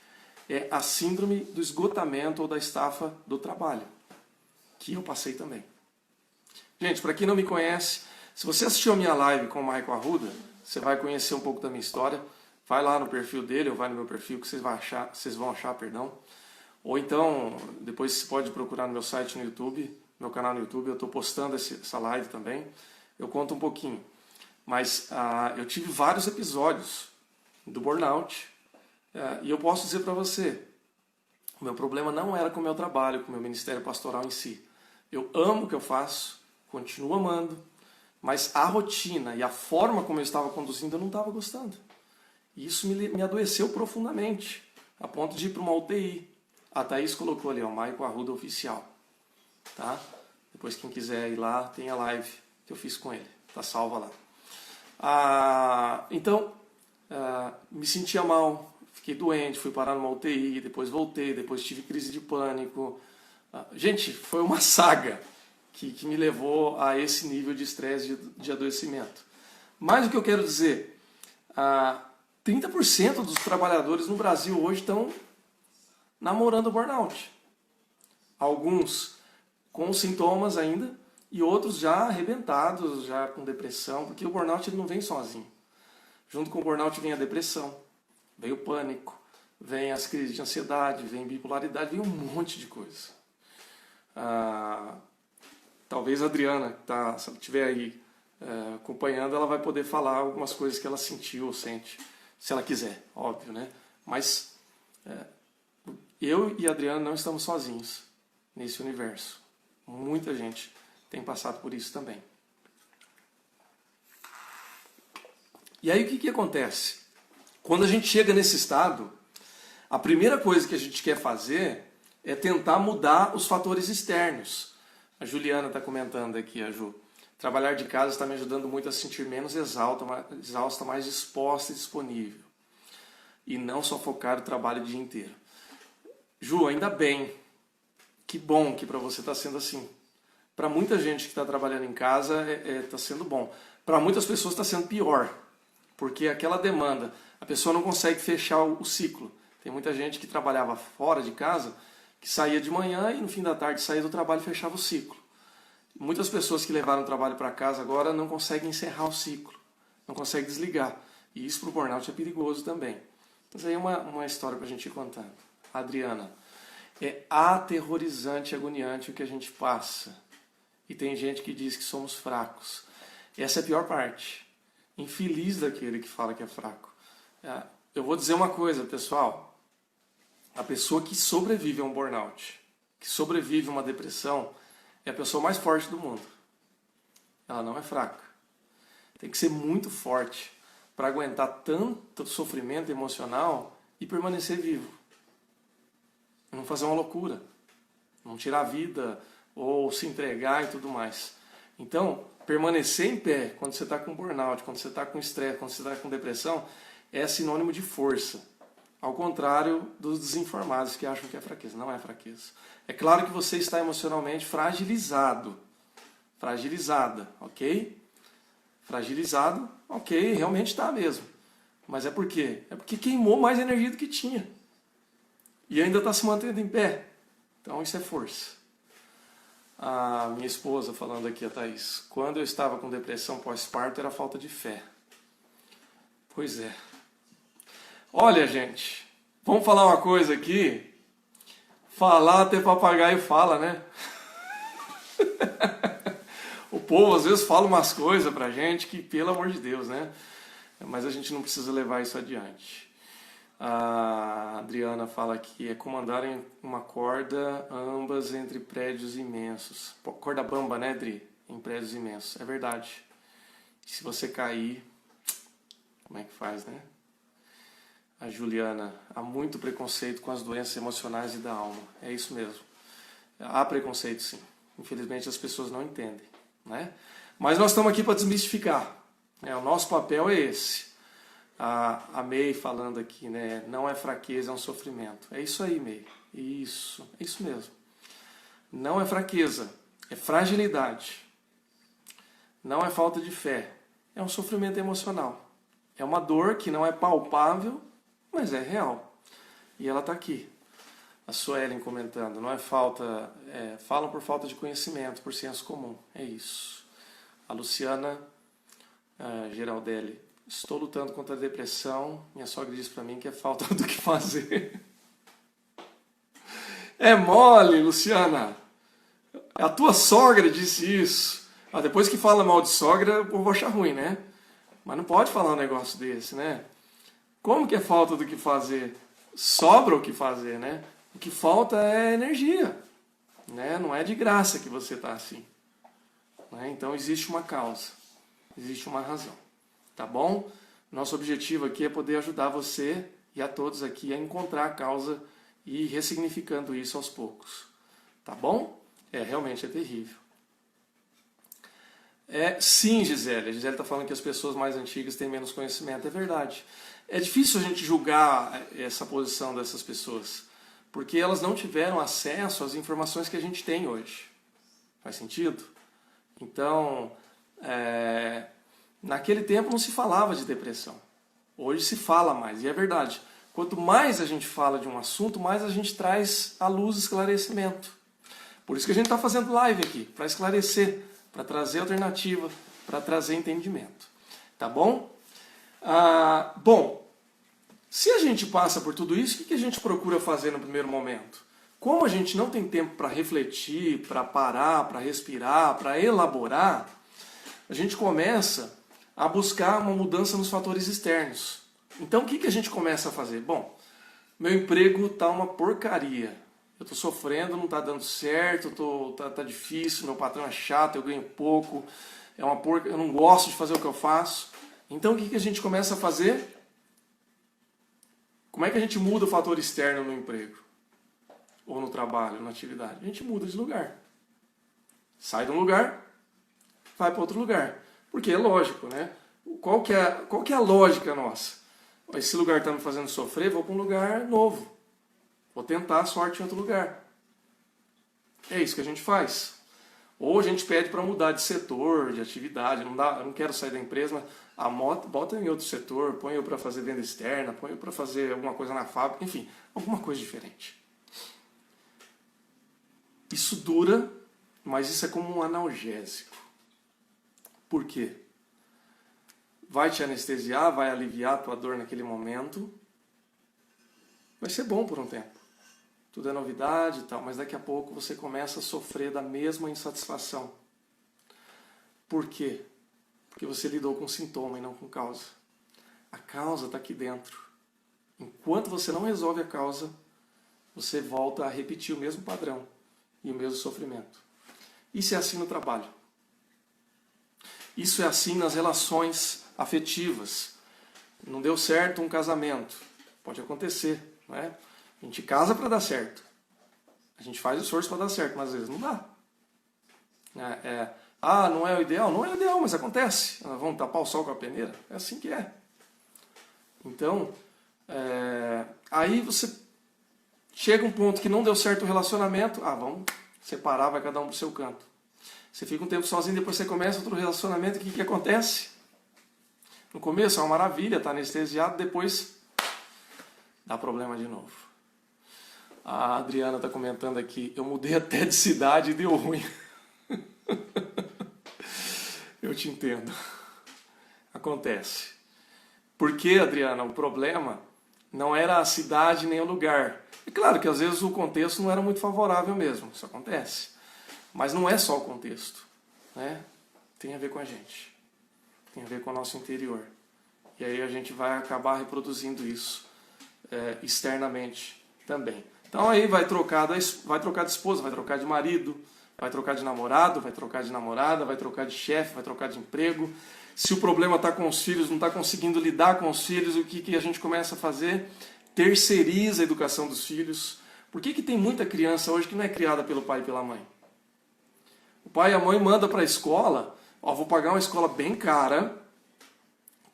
É a síndrome do esgotamento ou da estafa do trabalho, que eu passei também. Gente, para quem não me conhece, se você assistiu a minha live com o Maico Arruda, você vai conhecer um pouco da minha história. Vai lá no perfil dele, ou vai no meu perfil, que vocês vão achar, perdão. Ou então, depois você pode procurar no meu site no YouTube, meu canal no YouTube, eu estou postando essa live também. Eu conto um pouquinho. Mas eu tive vários episódios do burnout, e eu posso dizer para você, o meu problema não era com o meu trabalho, com o meu ministério pastoral em si. Eu amo o que eu faço, continuo amando, mas a rotina e a forma como eu estava conduzindo eu não estava gostando. E isso me adoeceu profundamente, a ponto de ir para uma UTI. A Thaís colocou ali, ó, Maico Arruda Oficial. Tá? Depois quem quiser ir lá, tem a live que eu fiz com ele. Tá salva lá. Então, me sentia mal, fiquei doente, fui parar numa UTI, depois voltei, depois tive crise de pânico. Gente, foi uma saga que me levou a esse nível de estresse, de adoecimento. Mas o que eu quero dizer, 30% dos trabalhadores no Brasil hoje estão namorando o burnout. Alguns com sintomas ainda e outros já arrebentados, já com depressão, porque o burnout ele não vem sozinho. Junto com o burnout vem a depressão, vem o pânico, vem as crises de ansiedade, vem bipolaridade, vem um monte de coisa. Talvez a Adriana, se ela estiver aí acompanhando, ela vai poder falar algumas coisas que ela sentiu ou sente, se ela quiser, óbvio, né? Mas eu e a Adriana não estamos sozinhos nesse universo. Muita gente tem passado por isso também. E aí o que acontece? Quando a gente chega nesse estado, a primeira coisa que a gente quer fazer é tentar mudar os fatores externos. A Juliana está comentando aqui, a Ju. Trabalhar de casa está me ajudando muito a sentir menos exausta, mais disposta e disponível. E não só focar no trabalho o dia inteiro. Ju, ainda bem. Que bom que para você está sendo assim. Para muita gente que está trabalhando em casa está sendo bom. Para muitas pessoas está sendo pior. Porque aquela demanda, a pessoa não consegue fechar o ciclo. Tem muita gente que trabalhava fora de casa, que saía de manhã e no fim da tarde saía do trabalho e fechava o ciclo. Muitas pessoas que levaram o trabalho para casa agora não conseguem encerrar o ciclo, não conseguem desligar. E isso para o burnout é perigoso também. Mas aí é uma história para a gente ir contando. Adriana, é aterrorizante e agoniante o que a gente passa. E tem gente que diz que somos fracos. Essa é a pior parte. Infeliz daquele que fala que é fraco. Eu vou dizer uma coisa, pessoal. A pessoa que sobrevive a um burnout, que sobrevive a uma depressão, é a pessoa mais forte do mundo. Ela não é fraca. Tem que ser muito forte para aguentar tanto sofrimento emocional e permanecer vivo. Não fazer uma loucura. Não tirar a vida ou se entregar e tudo mais. Então, permanecer em pé quando você está com burnout, quando você está com estresse, quando você está com depressão, é sinônimo de força. Ao contrário dos desinformados que acham que é fraqueza. Não é fraqueza. É claro que você está emocionalmente fragilizado. Fragilizada, ok? Fragilizado, ok, realmente está mesmo. Mas é por quê? É porque queimou mais energia do que tinha. E ainda está se mantendo em pé. Então isso é força. A minha esposa falando aqui, a Thaís. Quando eu estava com depressão pós-parto era falta de fé. Pois é. Olha, gente, vamos falar uma coisa aqui. Falar até papagaio fala, né? O povo às vezes fala umas coisas pra gente que, pelo amor de Deus, né? Mas a gente não precisa levar isso adiante. A Adriana fala que é comandarem uma corda, ambas entre prédios imensos. Corda bamba, né, Adri? Em prédios imensos. É verdade. E se você cair, como é que faz, né? A Juliana, há muito preconceito com as doenças emocionais e da alma. É isso mesmo. Há preconceito, sim. Infelizmente as pessoas não entendem, né? Mas nós estamos aqui para desmistificar. O nosso papel é esse. A May falando aqui, né? Não é fraqueza, é um sofrimento. É isso aí, May. Isso, é isso mesmo. Não é fraqueza, é fragilidade. Não é falta de fé, é um sofrimento emocional. É uma dor que não é palpável, mas é real. E ela está aqui. A Suelen comentando, não é falta, falam por falta de conhecimento, por senso comum. É isso. A Luciana Geraldelli, estou lutando contra a depressão. Minha sogra disse para mim que é falta do que fazer. É mole, Luciana. A tua sogra disse isso. Depois que fala mal de sogra, o povo acha ruim, né? Mas não pode falar um negócio desse, né? Como que é falta do que fazer? Sobra o que fazer, né? O que falta é energia, né? Não é de graça que você está assim. Né? Então existe uma causa, existe uma razão. Tá bom? Nosso objetivo aqui é poder ajudar você e a todos aqui a encontrar a causa e ir ressignificando isso aos poucos. Tá bom? Realmente é terrível. Sim, Gisele. A Gisele está falando que as pessoas mais antigas têm menos conhecimento. É verdade. É difícil a gente julgar essa posição dessas pessoas, porque elas não tiveram acesso às informações que a gente tem hoje. Faz sentido? Então, naquele tempo não se falava de depressão. Hoje se fala mais, e é verdade. Quanto mais a gente fala de um assunto, mais a gente traz à luz esclarecimento. Por isso que a gente está fazendo live aqui, para esclarecer, para trazer alternativa, para trazer entendimento. Tá bom? Bom, se a gente passa por tudo isso, o que a gente procura fazer no primeiro momento? Como a gente não tem tempo para refletir, para parar, para respirar, para elaborar, a gente começa a buscar uma mudança nos fatores externos. Então o que a gente começa a fazer? Bom, meu emprego está uma porcaria. Eu estou sofrendo, não está dando certo, tá difícil, meu patrão é chato, eu ganho pouco, eu não gosto de fazer o que eu faço. Então o que a gente começa a fazer? Como é que a gente muda o fator externo no emprego? Ou no trabalho, na atividade? A gente muda de lugar. Sai de um lugar, vai para outro lugar. Porque é lógico, né? Qual que é a lógica nossa? Esse lugar está me fazendo sofrer, vou para um lugar novo. Vou tentar a sorte em outro lugar. É isso que a gente faz. Ou a gente pede para mudar de setor, de atividade. Eu não quero sair da empresa, mas bota em outro setor, põe eu para fazer venda externa, põe eu para fazer alguma coisa na fábrica, enfim, alguma coisa diferente. Isso dura, mas isso é como um analgésico. Por quê? Vai te anestesiar, vai aliviar a tua dor naquele momento. Vai ser bom por um tempo. Tudo é novidade e tal, mas daqui a pouco você começa a sofrer da mesma insatisfação. Por quê? Porque você lidou com sintoma e não com causa. A causa está aqui dentro. Enquanto você não resolve a causa, você volta a repetir o mesmo padrão e o mesmo sofrimento. Isso é assim no trabalho. Isso é assim nas relações afetivas. Não deu certo um casamento. Pode acontecer, não é? A gente casa para dar certo. A gente faz o esforço para dar certo, mas às vezes não dá. Não é o ideal? Não é o ideal, mas acontece. Vamos tapar o sol com a peneira? É assim que é. Então, aí você chega um ponto que não deu certo o relacionamento. Vamos separar, vai cada um pro seu canto. Você fica um tempo sozinho, depois você começa outro relacionamento. O que acontece? No começo é uma maravilha, está anestesiado, depois dá problema de novo. A Adriana está comentando aqui, eu mudei até de cidade e deu ruim. Eu te entendo. Acontece. Porque, Adriana, o problema não era a cidade nem o lugar. É claro que às vezes o contexto não era muito favorável mesmo, isso acontece. Mas não é só o contexto, né? Tem a ver com a gente. Tem a ver com o nosso interior. E aí a gente vai acabar reproduzindo isso externamente também. Então aí vai trocar de esposa, vai trocar de marido, vai trocar de namorado, vai trocar de namorada, vai trocar de chefe, vai trocar de emprego. Se o problema está com os filhos, não está conseguindo lidar com os filhos, o que a gente começa a fazer? Terceiriza a educação dos filhos. Por que tem muita criança hoje que não é criada pelo pai e pela mãe? O pai e a mãe mandam para a escola, vou pagar uma escola bem cara,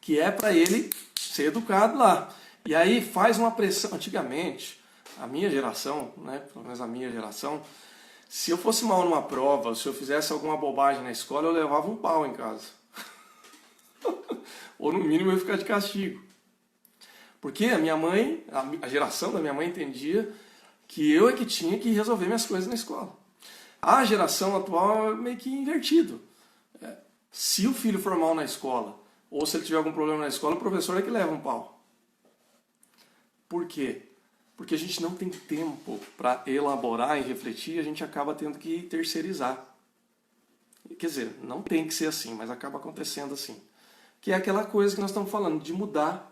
que é para ele ser educado lá. E aí faz uma pressão. Antigamente, a minha geração, né, pelo menos a minha geração, se eu fosse mal numa prova, se eu fizesse alguma bobagem na escola, eu levava um pau em casa. Ou no mínimo eu ia ficar de castigo. Porque a minha mãe, a geração da minha mãe entendia que eu é que tinha que resolver minhas coisas na escola. A geração atual é meio que invertido. Se o filho for mal na escola, ou se ele tiver algum problema na escola, o professor é que leva um pau. Por quê? Porque a gente não tem tempo para elaborar e refletir, a gente acaba tendo que terceirizar. Quer dizer, não tem que ser assim, mas acaba acontecendo assim. Que é aquela coisa que nós estamos falando, de mudar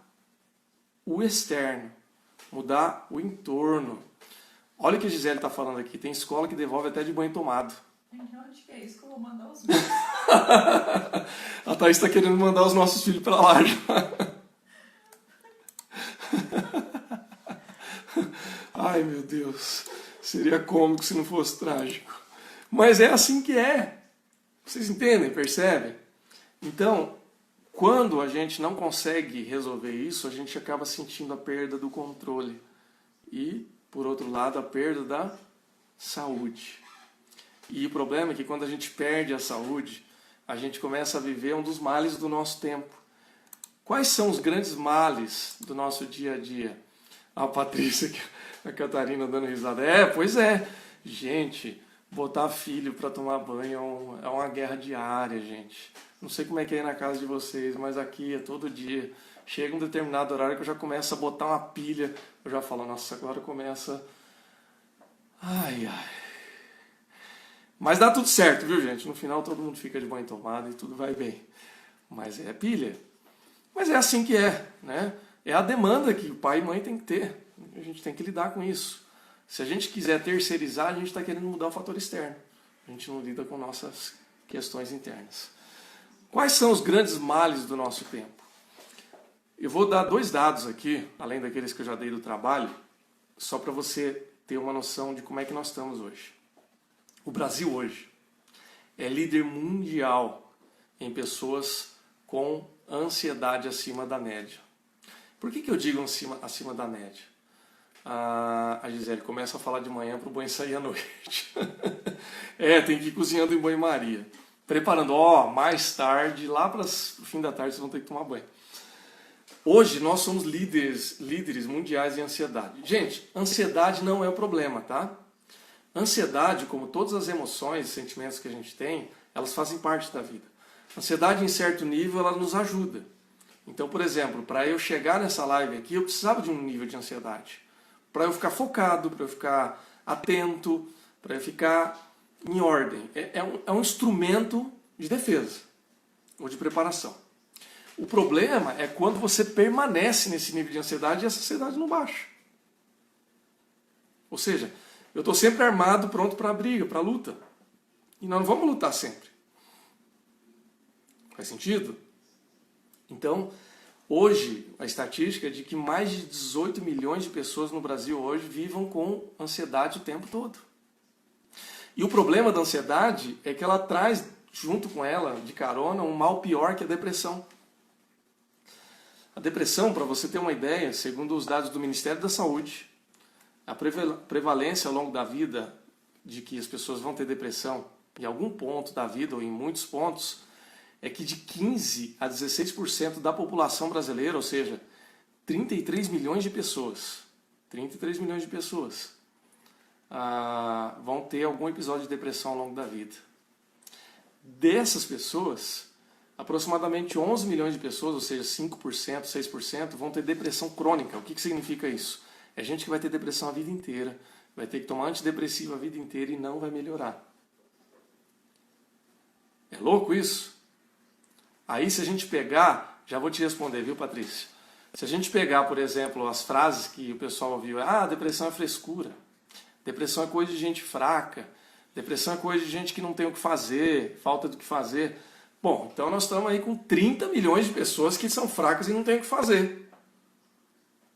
o externo, mudar o entorno. Olha o que a Gisele está falando aqui, tem escola que devolve até de banho tomado. Onde que é isso que eu vou mandar os meus? A Thaís está querendo mandar os nossos filhos para lá já. Ai, meu Deus, seria cômico se não fosse trágico. Mas é assim que é. Vocês entendem, percebem? Então, quando a gente não consegue resolver isso, a gente acaba sentindo a perda do controle. E, por outro lado, a perda da saúde. E o problema é que quando a gente perde a saúde, a gente começa a viver um dos males do nosso tempo. Quais são os grandes males do nosso dia a dia? A Patrícia, a Catarina dando risada. Pois é. Gente, botar filho para tomar banho é uma guerra diária, gente. Não sei como é que é na casa de vocês, mas aqui é todo dia. Chega um determinado horário que eu já começo a botar uma pilha. Eu já falo, nossa, agora começa... Ai, ai. Mas dá tudo certo, viu, gente? No final todo mundo fica de banho tomado e tudo vai bem. Mas é pilha. Mas é assim que é, né? É a demanda que o pai e mãe tem que ter. A gente tem que lidar com isso. Se a gente quiser terceirizar, a gente está querendo mudar o fator externo. A gente não lida com nossas questões internas. Quais são os grandes males do nosso tempo? Eu vou dar 2 dados aqui, além daqueles que eu já dei do trabalho, só para você ter uma noção de como é que nós estamos hoje. O Brasil hoje é líder mundial em pessoas com ansiedade acima da média. Por que eu digo acima da média? A Gisele começa a falar de manhã para o banho sair à noite. Tem que ir cozinhando em banho-maria. Preparando, mais tarde, lá para o fim da tarde, vocês vão ter que tomar banho. Hoje nós somos líderes mundiais em ansiedade. Gente, ansiedade não é o problema, tá? Ansiedade, como todas as emoções e sentimentos que a gente tem, elas fazem parte da vida. Ansiedade, em certo nível, ela nos ajuda. Então, por exemplo, para eu chegar nessa live aqui, eu precisava de um nível de ansiedade. Para eu ficar focado, para eu ficar atento, para eu ficar em ordem. É um instrumento de defesa ou de preparação. O problema é quando você permanece nesse nível de ansiedade e essa ansiedade não baixa. Ou seja, eu estou sempre armado, pronto para a briga, para a luta. E nós não vamos lutar sempre. Faz sentido? Então, hoje, a estatística é de que mais de 18 milhões de pessoas no Brasil hoje vivam com ansiedade o tempo todo. E o problema da ansiedade é que ela traz, junto com ela, de carona, um mal pior que a depressão. A depressão, para você ter uma ideia, segundo os dados do Ministério da Saúde, a prevalência ao longo da vida de que as pessoas vão ter depressão em algum ponto da vida, ou em muitos pontos, é que de 15% a 16% da população brasileira, ou seja, 33 milhões de pessoas, vão ter algum episódio de depressão ao longo da vida. Dessas pessoas, aproximadamente 11 milhões de pessoas, ou seja, 5%, 6%, vão ter depressão crônica. O que significa isso? É gente que vai ter depressão a vida inteira, vai ter que tomar antidepressivo a vida inteira e não vai melhorar. É louco isso? Aí se a gente pegar, já vou te responder, viu, Patrícia? Se a gente pegar, por exemplo, as frases que o pessoal ouviu, depressão é frescura, depressão é coisa de gente fraca, depressão é coisa de gente que não tem o que fazer, falta do que fazer. Bom, então nós estamos aí com 30 milhões de pessoas que são fracas e não têm o que fazer.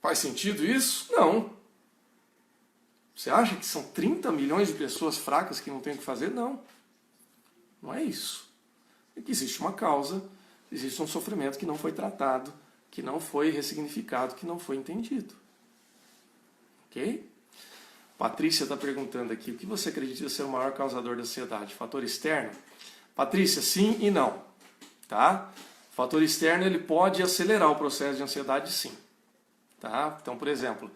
Faz sentido isso? Não. Você acha que são 30 milhões de pessoas fracas que não têm o que fazer? Não. Não é isso. É que existe uma causa, existe um sofrimento que não foi tratado, que não foi ressignificado, que não foi entendido. Ok? Patrícia está perguntando aqui, o que você acredita ser o maior causador da ansiedade? Fator externo? Patrícia, sim e não. Tá? O fator externo ele pode acelerar o processo de ansiedade, sim. Tá? Então, por exemplo,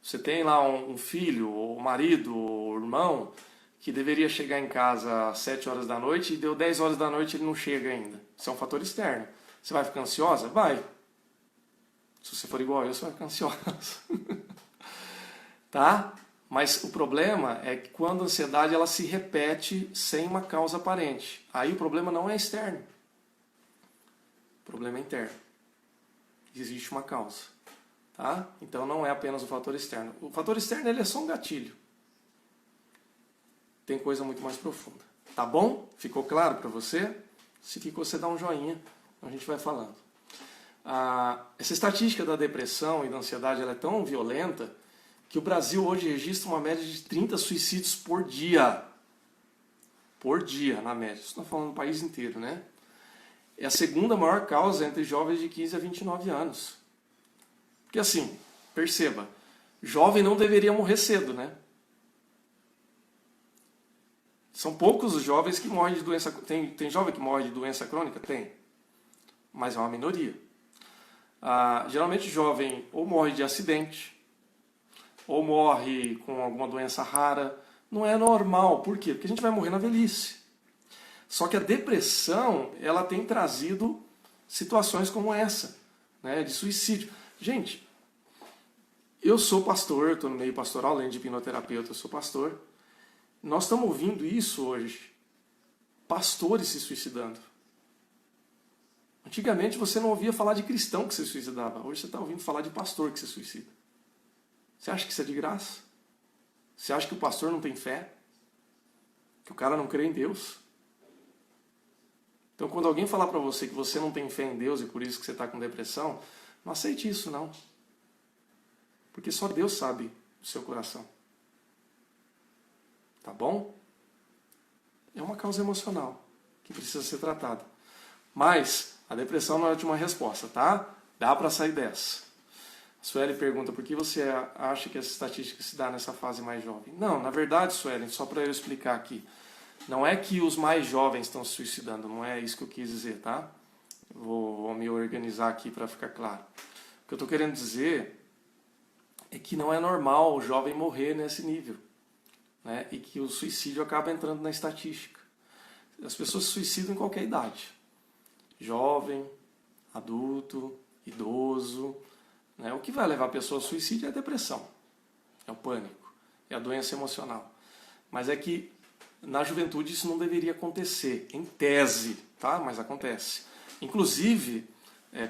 você tem lá um filho, ou marido, ou irmão, que deveria chegar em casa às 7 horas da noite e deu 10 horas da noite e ele não chega ainda. Isso é um fator externo. Você vai ficar ansiosa? Vai. Se você for igual eu, você vai ficar ansiosa. Tá? Mas o problema é que quando a ansiedade ela se repete sem uma causa aparente. Aí o problema não é externo. O problema é interno. Existe uma causa. Tá? Então não é apenas o fator externo. O fator externo ele é só um gatilho. Tem coisa muito mais profunda. Tá bom? Ficou claro para você? Se ficou, você dá um joinha. A gente vai falando. Essa estatística da depressão e da ansiedade ela é tão violenta que o Brasil hoje registra uma média de 30 suicídios por dia. Por dia, na média. Isso estamos falando do país inteiro, né? É a segunda maior causa entre jovens de 15 a 29 anos. Porque assim, perceba, jovem não deveria morrer cedo, né? São poucos os jovens que morrem de doença... Tem jovem que morre de doença crônica? Tem. Mas é uma minoria. Geralmente jovem ou morre de acidente, ou morre com alguma doença rara. Não é normal. Por quê? Porque a gente vai morrer na velhice. Só que a depressão, ela tem trazido situações como essa, né, de suicídio. Gente, eu sou pastor, estou no meio pastoral, além de hipnoterapeuta, eu sou pastor. Nós estamos ouvindo isso hoje. Pastores se suicidando. Antigamente você não ouvia falar de cristão que se suicidava. Hoje você está ouvindo falar de pastor que se suicida. Você acha que isso é de graça? Você acha que o pastor não tem fé? Que o cara não crê em Deus? Então quando alguém falar para você que você não tem fé em Deus e por isso que você está com depressão, não aceite isso não. Porque só Deus sabe do seu coração. Tá bom? É uma causa emocional que precisa ser tratada. Mas a depressão não é a última resposta, tá? Dá para sair dessa. A Sueli pergunta, por que você acha que essa estatística se dá nessa fase mais jovem? Não, na verdade, Sueli, só para eu explicar aqui, não é que os mais jovens estão se suicidando, não é isso que eu quis dizer, tá? Vou me organizar aqui para ficar claro. O que eu estou querendo dizer é que não é normal o jovem morrer nesse nível, né? E que o suicídio acaba entrando na estatística. As pessoas se suicidam em qualquer idade. Jovem, adulto, idoso, né? O que vai levar a pessoa ao suicídio é a depressão, é o pânico, é a doença emocional. Mas é que na juventude isso não deveria acontecer, em tese, tá? Mas acontece. Inclusive,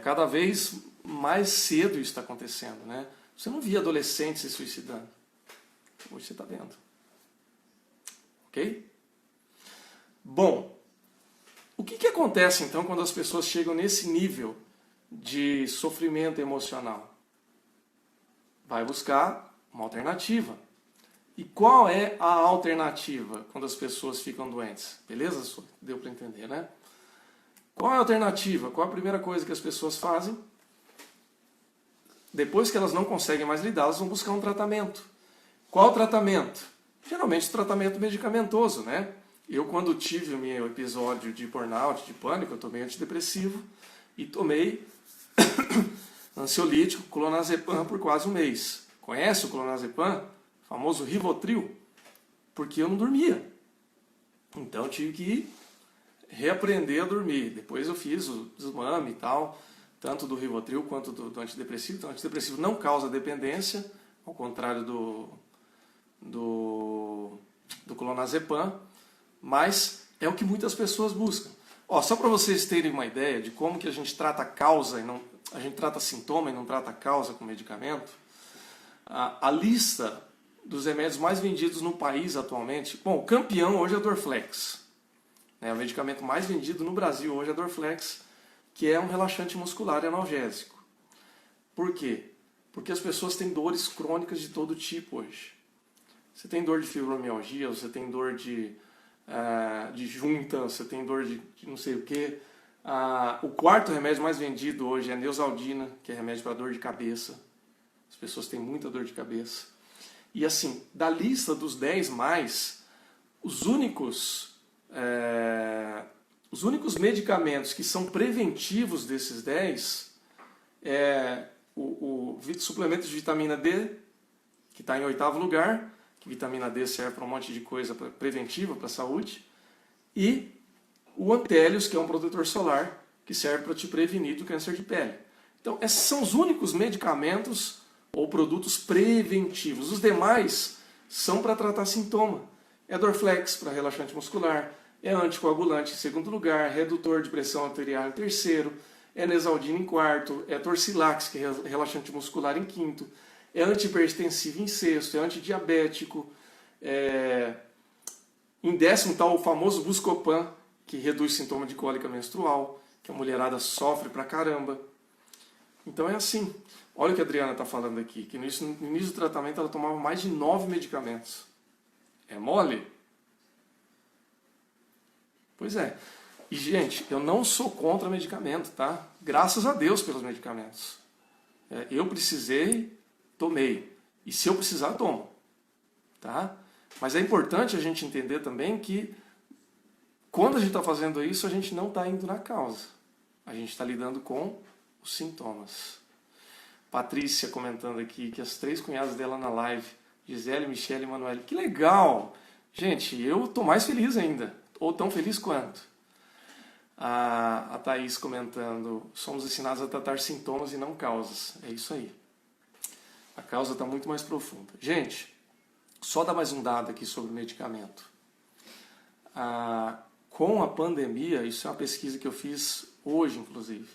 cada vez mais cedo isso está acontecendo, né? Você não via adolescentes se suicidando. Hoje você está vendo. Ok? Bom, o que acontece então quando as pessoas chegam nesse nível de sofrimento emocional? Vai buscar uma alternativa. E qual é a alternativa quando as pessoas ficam doentes? Beleza? Deu para entender, né? Qual é a alternativa? Qual é a primeira coisa que as pessoas fazem? Depois que elas não conseguem mais lidar, elas vão buscar um tratamento. Qual tratamento? Geralmente tratamento medicamentoso, né? Eu, quando tive o meu episódio de burnout, de pânico, eu tomei antidepressivo e tomei ansiolítico, clonazepam, por quase um mês. Conhece o clonazepam? O famoso Rivotril? Porque eu não dormia. Então eu tive que reaprender a dormir. Depois eu fiz o desmame e tal, tanto do Rivotril quanto do antidepressivo. Então o antidepressivo não causa dependência, ao contrário do clonazepam, mas é o que muitas pessoas buscam. Ó, só para vocês terem uma ideia de como que a gente trata a causa e não a gente trata sintoma e não trata causa com medicamento, a lista dos remédios mais vendidos no país atualmente, bom, o campeão hoje é a Dorflex. O medicamento mais vendido no Brasil hoje é a Dorflex, que é um relaxante muscular e analgésico. Por quê? Porque as pessoas têm dores crônicas de todo tipo hoje. Você tem dor de fibromialgia, você tem dor de junta, você tem dor de não sei o quê. O quarto remédio mais vendido hoje é a Neosaldina, que é remédio para dor de cabeça. As pessoas têm muita dor de cabeça. E assim, da lista dos 10 mais, os únicos medicamentos que são preventivos desses 10 é o suplemento de vitamina D, que está em 8º lugar, que vitamina D serve para um monte de coisa preventiva para a saúde, e o Antélios, que é um protetor solar, que serve para te prevenir do câncer de pele. Então, esses são os únicos medicamentos ou produtos preventivos. Os demais são para tratar sintoma. É Dorflex para relaxante muscular, é anticoagulante em 2º lugar, redutor de pressão arterial em 3º, é Neosaldina em 4º, é Torcilax, que é relaxante muscular em 5º, é antihipertensivo em 6º, é antidiabético, em 10º está o famoso Buscopan, que reduz sintoma de cólica menstrual, que a mulherada sofre pra caramba. Então é assim. Olha o que a Adriana está falando aqui, que no início do tratamento ela tomava mais de 9 medicamentos. É mole? Pois é. E, gente, eu não sou contra medicamento, tá? Graças a Deus pelos medicamentos. Eu precisei, tomei. E se eu precisar, tomo. Tá? Mas é importante a gente entender também que quando a gente está fazendo isso, a gente não está indo na causa. A gente está lidando com os sintomas. Patrícia comentando aqui que as 3 cunhadas dela na live, Gisele, Michele e Manoel. Que legal! Gente, eu estou mais feliz ainda. Ou tão feliz quanto. A Thaís comentando, somos ensinados a tratar sintomas e não causas. É isso aí. A causa está muito mais profunda. Gente, só dar mais um dado aqui sobre o medicamento. Com a pandemia, isso é uma pesquisa que eu fiz hoje, inclusive.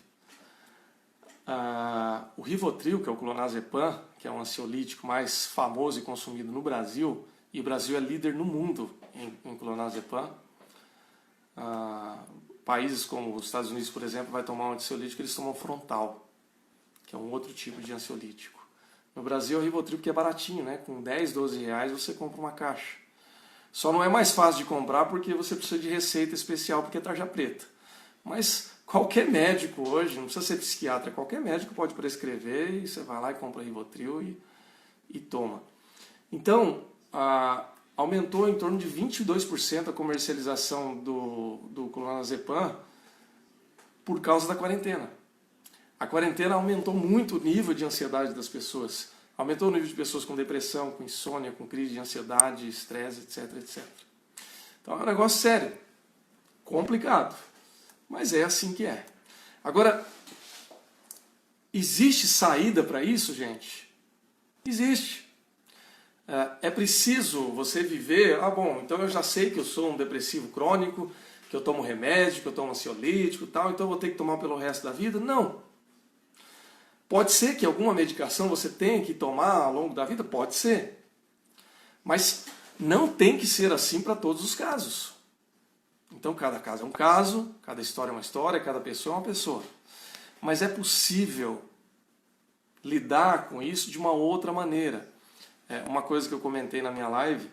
O Rivotril, que é o clonazepam, que é um ansiolítico mais famoso e consumido no Brasil, e o Brasil é líder no mundo em clonazepam. Países como os Estados Unidos, por exemplo, vai tomar um ansiolítico, eles tomam Frontal, que é um outro tipo de ansiolítico. No Brasil, o Rivotril, que é baratinho, né? Com 10, 12 reais você compra uma caixa. Só não é mais fácil de comprar porque você precisa de receita especial, porque é tarja preta. Mas qualquer médico hoje, não precisa ser psiquiatra, qualquer médico pode prescrever e você vai lá e compra Rivotril e toma. Então, aumentou em torno de 22% a comercialização do clonazepam por causa da quarentena. A quarentena aumentou muito o nível de ansiedade das pessoas. Aumentou o nível de pessoas com depressão, com insônia, com crise de ansiedade, estresse, etc, etc. Então é um negócio sério, complicado, mas é assim que é. Agora, existe saída para isso, gente? Existe. É preciso você viver, bom, então eu já sei que eu sou um depressivo crônico, que eu tomo remédio, que eu tomo ansiolítico e tal, então eu vou ter que tomar pelo resto da vida? Não. Pode ser que alguma medicação você tenha que tomar ao longo da vida? Pode ser. Mas não tem que ser assim para todos os casos. Então cada caso é um caso, cada história é uma história, cada pessoa é uma pessoa. Mas é possível lidar com isso de uma outra maneira. Uma coisa que eu comentei na minha live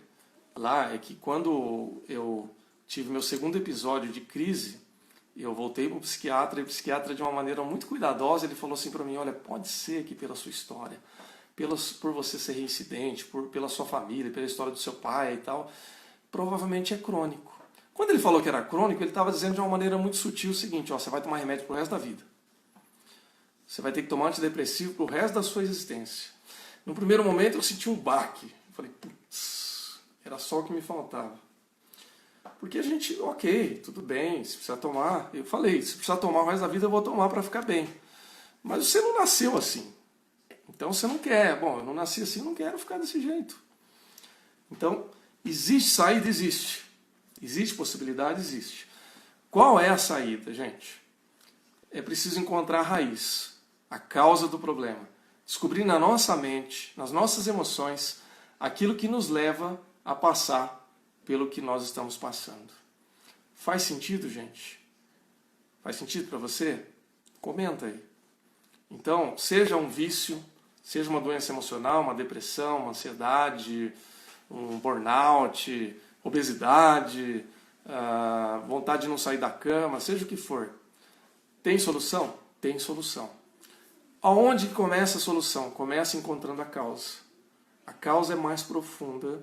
lá é que quando eu tive meu 2º episódio de crise, eu voltei para o psiquiatra, e o psiquiatra, de uma maneira muito cuidadosa, ele falou assim para mim, olha, pode ser que pela sua história, por você ser reincidente, pela sua família, pela história do seu pai e tal, provavelmente é crônico. Quando ele falou que era crônico, ele estava dizendo de uma maneira muito sutil o seguinte, você vai tomar remédio pro resto da vida. Você vai ter que tomar antidepressivo pro resto da sua existência. No primeiro momento eu senti um baque. Eu falei, putz, era só o que me faltava. Porque a gente, ok, tudo bem, se precisar tomar, eu falei, se precisar tomar o resto da vida eu vou tomar para ficar bem. Mas você não nasceu assim. Então você não quer, bom, eu não nasci assim, eu não quero ficar desse jeito. Então, existe saída? Existe. Existe possibilidade? Existe. Qual é a saída, gente? É preciso encontrar a raiz. a causa do problema. Descobrir na nossa mente, nas nossas emoções, aquilo que nos leva a passar pelo que nós estamos passando. Faz sentido, gente? Faz sentido para você? Comenta aí. Então, seja um vício, seja uma doença emocional, uma depressão, uma ansiedade, um burnout, obesidade, vontade de não sair da cama, seja o que for. Tem solução? Tem solução. Aonde começa a solução? Começa encontrando a causa. A causa é mais profunda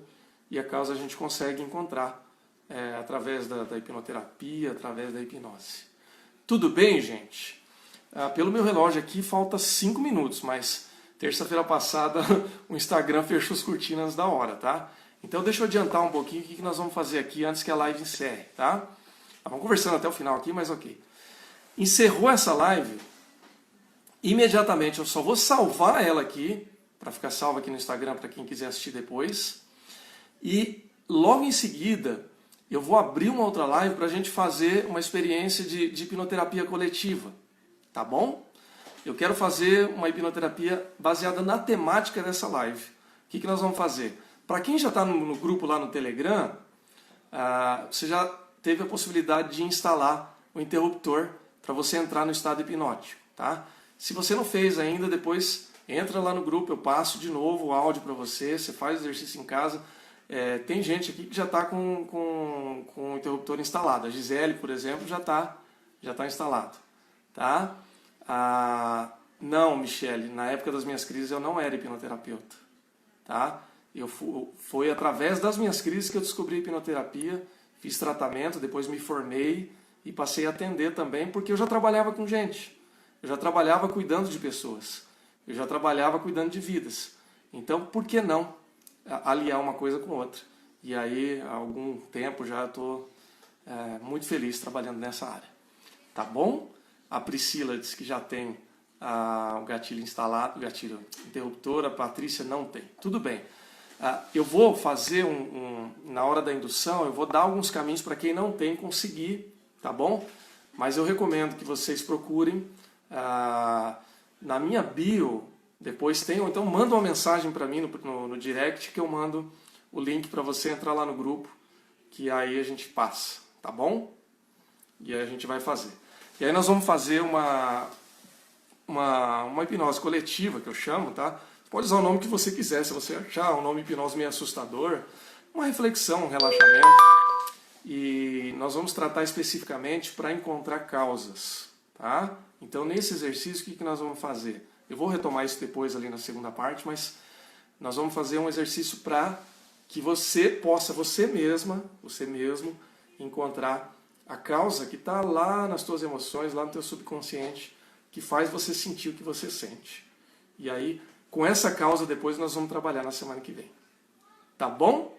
e a causa a gente consegue encontrar através da hipnoterapia, através da hipnose. Tudo bem, gente? Pelo meu relógio aqui falta 5 minutos, mas terça-feira passada o Instagram fechou as cortinas da hora, tá? Então deixa eu adiantar um pouquinho o que nós vamos fazer aqui antes que a live encerre, tá? Vamos conversando até o final aqui, mas ok. Encerrou essa live, imediatamente eu só vou salvar ela aqui, para ficar salva aqui no Instagram para quem quiser assistir depois. E logo em seguida eu vou abrir uma outra live para a gente fazer uma experiência de hipnoterapia coletiva, tá bom? Eu quero fazer uma hipnoterapia baseada na temática dessa live. O que nós vamos fazer? Para quem já está no grupo lá no Telegram, você já teve a possibilidade de instalar o interruptor para você entrar no estado hipnótico, tá? Se você não fez ainda, depois entra lá no grupo, eu passo de novo o áudio para você, você faz o exercício em casa. Tem gente aqui que já está com o interruptor instalado. A Gisele, por exemplo, já está instalado, tá? Não, Michele, na época das minhas crises eu não era hipnoterapeuta, tá? Foi através das minhas crises que eu descobri a hipnoterapia, fiz tratamento, depois me formei e passei a atender também, porque eu já trabalhava com gente, eu já trabalhava cuidando de pessoas, eu já trabalhava cuidando de vidas. Então, por que não aliar uma coisa com outra? E aí, há algum tempo já estou muito feliz trabalhando nessa área. Tá bom? A Priscila disse que já tem o gatilho instalado, o gatilho interruptor, a Patrícia não tem. Tudo bem. Eu vou fazer na hora da indução, eu vou dar alguns caminhos para quem não tem conseguir, tá bom? Mas eu recomendo que vocês procurem na minha bio, depois tem, ou então manda uma mensagem para mim no direct que eu mando o link para você entrar lá no grupo, que aí a gente passa, tá bom? E aí a gente vai fazer. E aí nós vamos fazer uma hipnose coletiva, que eu chamo, tá? Pode usar o nome que você quiser, se você achar um nome hipnose meio assustador, uma reflexão, um relaxamento. E nós vamos tratar especificamente para encontrar causas, tá? Então, nesse exercício, o que nós vamos fazer? Eu vou retomar isso depois ali na segunda parte, mas nós vamos fazer um exercício para que você possa, você mesmo, encontrar a causa que está lá nas tuas emoções, lá no teu subconsciente, que faz você sentir o que você sente. E aí, com essa causa, depois nós vamos trabalhar na semana que vem. Tá bom?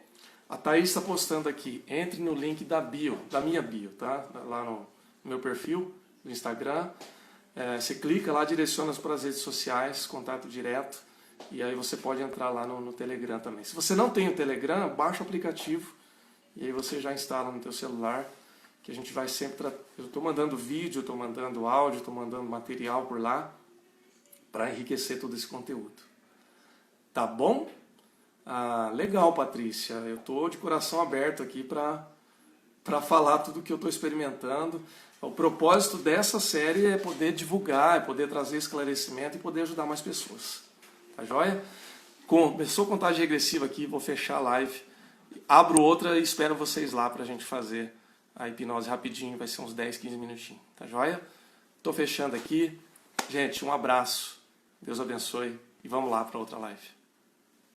A Thaís está postando aqui. Entre no link da minha bio, tá? Lá no meu perfil do Instagram. Você clica lá, direciona para as redes sociais, contato direto. E aí você pode entrar lá no Telegram também. Se você não tem o Telegram, baixa o aplicativo. E aí você já instala no teu celular. Que a gente vai sempre... Eu estou mandando vídeo, estou mandando áudio, estou mandando material por lá, para enriquecer todo esse conteúdo. Tá bom? Legal, Patrícia. Eu estou de coração aberto aqui para falar tudo o que eu estou experimentando. O propósito dessa série é poder divulgar, é poder trazer esclarecimento e poder ajudar mais pessoas. Tá joia? Começou a contagem regressiva aqui, vou fechar a live. Abro outra e espero vocês lá para a gente fazer a hipnose rapidinho, vai ser uns 10, 15 minutinhos. Tá joia? Estou fechando aqui. Gente, um abraço. Deus abençoe. E vamos lá para outra live.